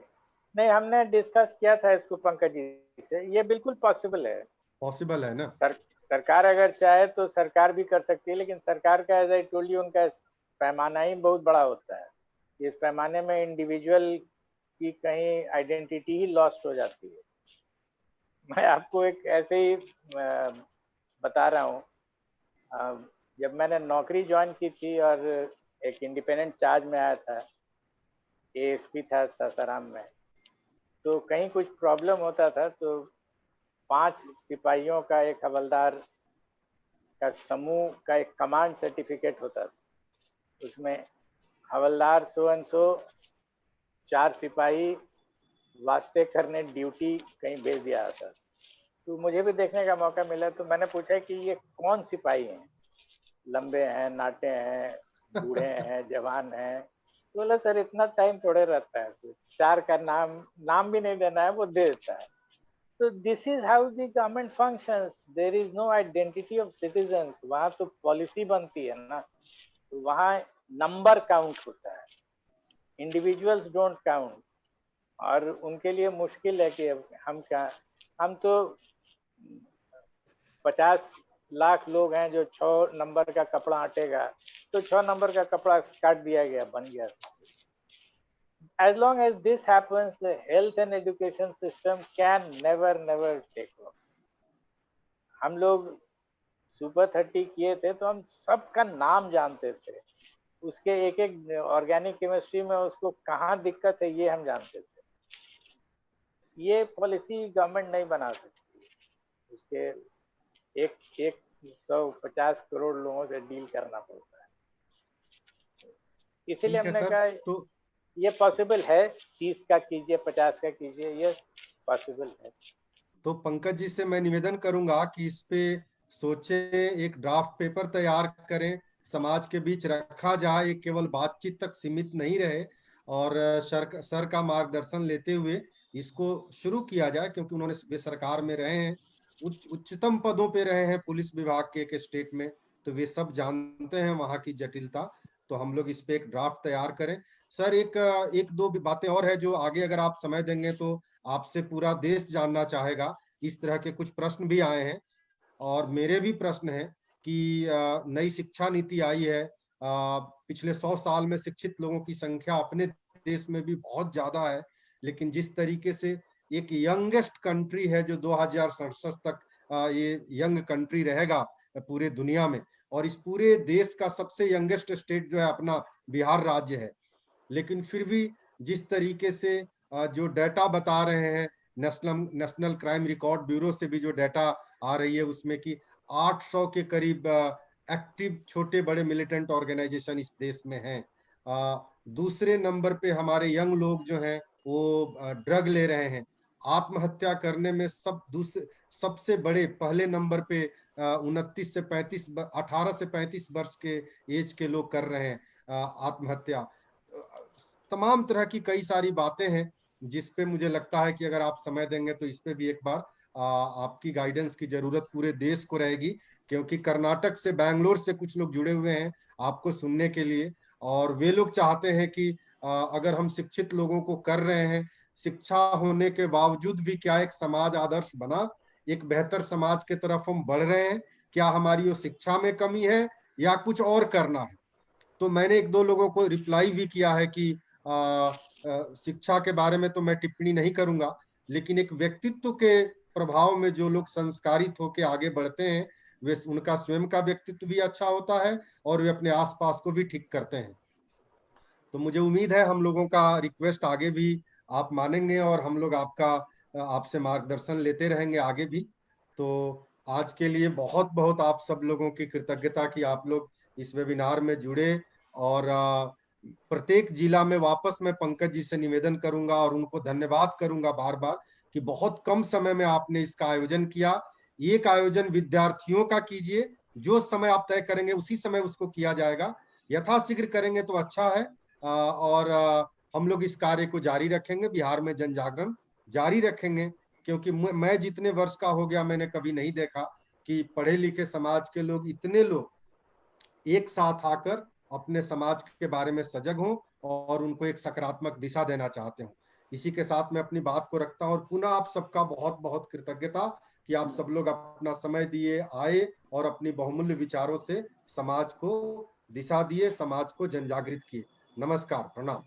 नहीं, हमने डिस्कस किया था इसको पंकज जी से। ये बिल्कुल पॉसिबल है। पॉसिबल है ना? सरकार अगर चाहे तो सरकार भी कर सकती है, लेकिन सरकार का एज आई टोल्ड यू उनका पैमाना ही बहुत बड़ा होता है। इस पैमाने में इंडिविजुअल उसकी कहीं आइडेंटिटी ही लॉस्ट हो जाती है। मैं आपको एक ऐसे ही बता रहा हूँ, जब मैंने नौकरी ज्वाइन की थी और एक इंडिपेंडेंट चार्ज में आया था, एएसपी था सासाराम में, तो कहीं कुछ प्रॉब्लम होता था तो 5 सिपाहियों का एक हवलदार का समूह का एक कमांड सर्टिफिकेट होता था। उसमें हवलदार सो एंड सो 4 सिपाही वास्ते करने ड्यूटी कहीं भेज दिया था। तो मुझे भी देखने का मौका मिला, तो मैंने पूछा कि ये कौन सिपाही हैं, लंबे हैं, नाटे हैं, बूढ़े हैं, जवान हैं? तो बोला सर इतना टाइम थोड़े रहता है, तो 4 का नाम भी नहीं देना है, वो दे देता है। तो this is how the government functions, there is no identity of citizens. वहाँ तो पॉलिसी बनती है ना, तो वहाँ नंबर काउंट होता है, इंडिविजुअल्स डोंट काउंट। और उनके लिए मुश्किल है कि हम तो 50 लाख लोग हैं जो 6 नंबर का कपड़ा आटेगा, तो 6 नंबर का कपड़ा काट दिया गया, बन गया। As long as this happens, the health and education system can never take off. हम लोग सुपर 30 किए थे तो हम सबका नाम जानते थे, उसके एक ऑर्गेनिक केमिस्ट्री में उसको कहाँ दिक्कत है ये हम जानते थे। ये पॉलिसी गवर्नमेंट नहीं बना सकती, उसके 150 करोड़ लोगों से डील करना पड़ता है। इसीलिए हमने कहा तो ये पॉसिबल है, 30 का कीजिए, 50 का कीजिए, ये पॉसिबल है। तो पंकज जी से मैं निवेदन करूंगा कि इस पे सोचे, एक ड्राफ्ट पेपर तैयार करें, समाज के बीच रखा जाए, ये केवल बातचीत तक सीमित नहीं रहे, और सर का मार्गदर्शन लेते हुए इसको शुरू किया जाए, क्योंकि उन्होंने वे सरकार में रहे हैं, उच्चतम पदों पे रहे हैं पुलिस विभाग के एक स्टेट में, तो वे सब जानते हैं वहां की जटिलता। तो हम लोग इस पे एक ड्राफ्ट तैयार करें। सर एक दो बातें और है जो आगे अगर आप समय देंगे तो आपसे पूरा देश जानना चाहेगा। इस तरह के कुछ प्रश्न भी आए हैं और मेरे भी प्रश्न हैं कि नई शिक्षा नीति आई है, पिछले 100 साल में शिक्षित लोगों की संख्या अपने देश में भी बहुत ज्यादा है, लेकिन जिस तरीके से एक यंगेस्ट कंट्री है जो 2067 तक ये यंग कंट्री रहेगा पूरे दुनिया में, और इस पूरे देश का सबसे यंगेस्ट स्टेट जो है अपना बिहार राज्य है, लेकिन फिर भी जिस तरीके से जो डाटा बता रहे हैं, नेशनल क्राइम रिकॉर्ड ब्यूरो से भी जो डाटा आ रही है उसमें कि 800 के करीब एक्टिव छोटे बड़े मिलिटेंट ऑर्गेनाइजेशन इस देश में हैं। दूसरे नंबर पे हमारे यंग लोग जो हैं वो ड्रग ले रहे हैं, आत्महत्या करने में सबसे बड़े पहले नंबर पे 18 से 35 वर्ष के एज के लोग कर रहे हैं आत्महत्या। तमाम तरह की कई सारी बातें हैं जिस पे मुझे लगता है कि अगर आप समय देंगे तो इस पे भी एक बार आपकी गाइडेंस की जरूरत पूरे देश को रहेगी, क्योंकि कर्नाटक से, बैंगलोर से कुछ लोग जुड़े हुए हैं आपको सुनने के लिए, और वे लोग चाहते हैं कि अगर हम शिक्षित लोगों को कर रहे हैं, शिक्षा होने के बावजूद भी क्या एक समाज आदर्श बना, एक बेहतर समाज के तरफ हम बढ़ रहे हैं, क्या हमारी वो शिक्षा में कमी है या कुछ और करना है। तो मैंने एक दो लोगों को रिप्लाई भी किया है कि शिक्षा के बारे में तो मैं टिप्पणी नहीं करूंगा, लेकिन एक व्यक्तित्व के प्रभाव में जो लोग संस्कारित होकर आगे बढ़ते हैं वे, उनका स्वयं का व्यक्तित्व भी अच्छा होता है और वे अपने आसपास को भी ठीक करते हैं। तो मुझे उम्मीद है हम लोगों का रिक्वेस्ट आगे भी आप मानेंगे और हम लोग आपसे मार्गदर्शन लेते रहेंगे आगे भी। तो आज के लिए बहुत बहुत आप सब लोगों की कृतज्ञता कि आप लोग इस वेबिनार में जुड़े, और प्रत्येक जिला में वापस मैं पंकज जी से निवेदन करूंगा और उनको धन्यवाद करूंगा बार बार कि बहुत कम समय में आपने इसका आयोजन किया। एक आयोजन विद्यार्थियों का कीजिए, जो समय आप तय करेंगे उसी समय उसको किया जाएगा, यथाशीघ्र करेंगे तो अच्छा है। और हम लोग इस कार्य को जारी रखेंगे, बिहार में जन जागरण जारी रखेंगे, क्योंकि मैं जितने वर्ष का हो गया मैंने कभी नहीं देखा कि पढ़े लिखे समाज के लोग, इतने लोग एक साथ आकर अपने समाज के बारे में सजग हों और उनको एक सकारात्मक दिशा देना चाहते हूं। इसी के साथ मैं अपनी बात को रखता हूं और पुनः आप सबका बहुत बहुत कृतज्ञता कि आप सब लोग अपना समय दिए, आए और अपनी बहुमूल्य विचारों से समाज को दिशा दिए, समाज को जनजागृत किए। नमस्कार, प्रणाम।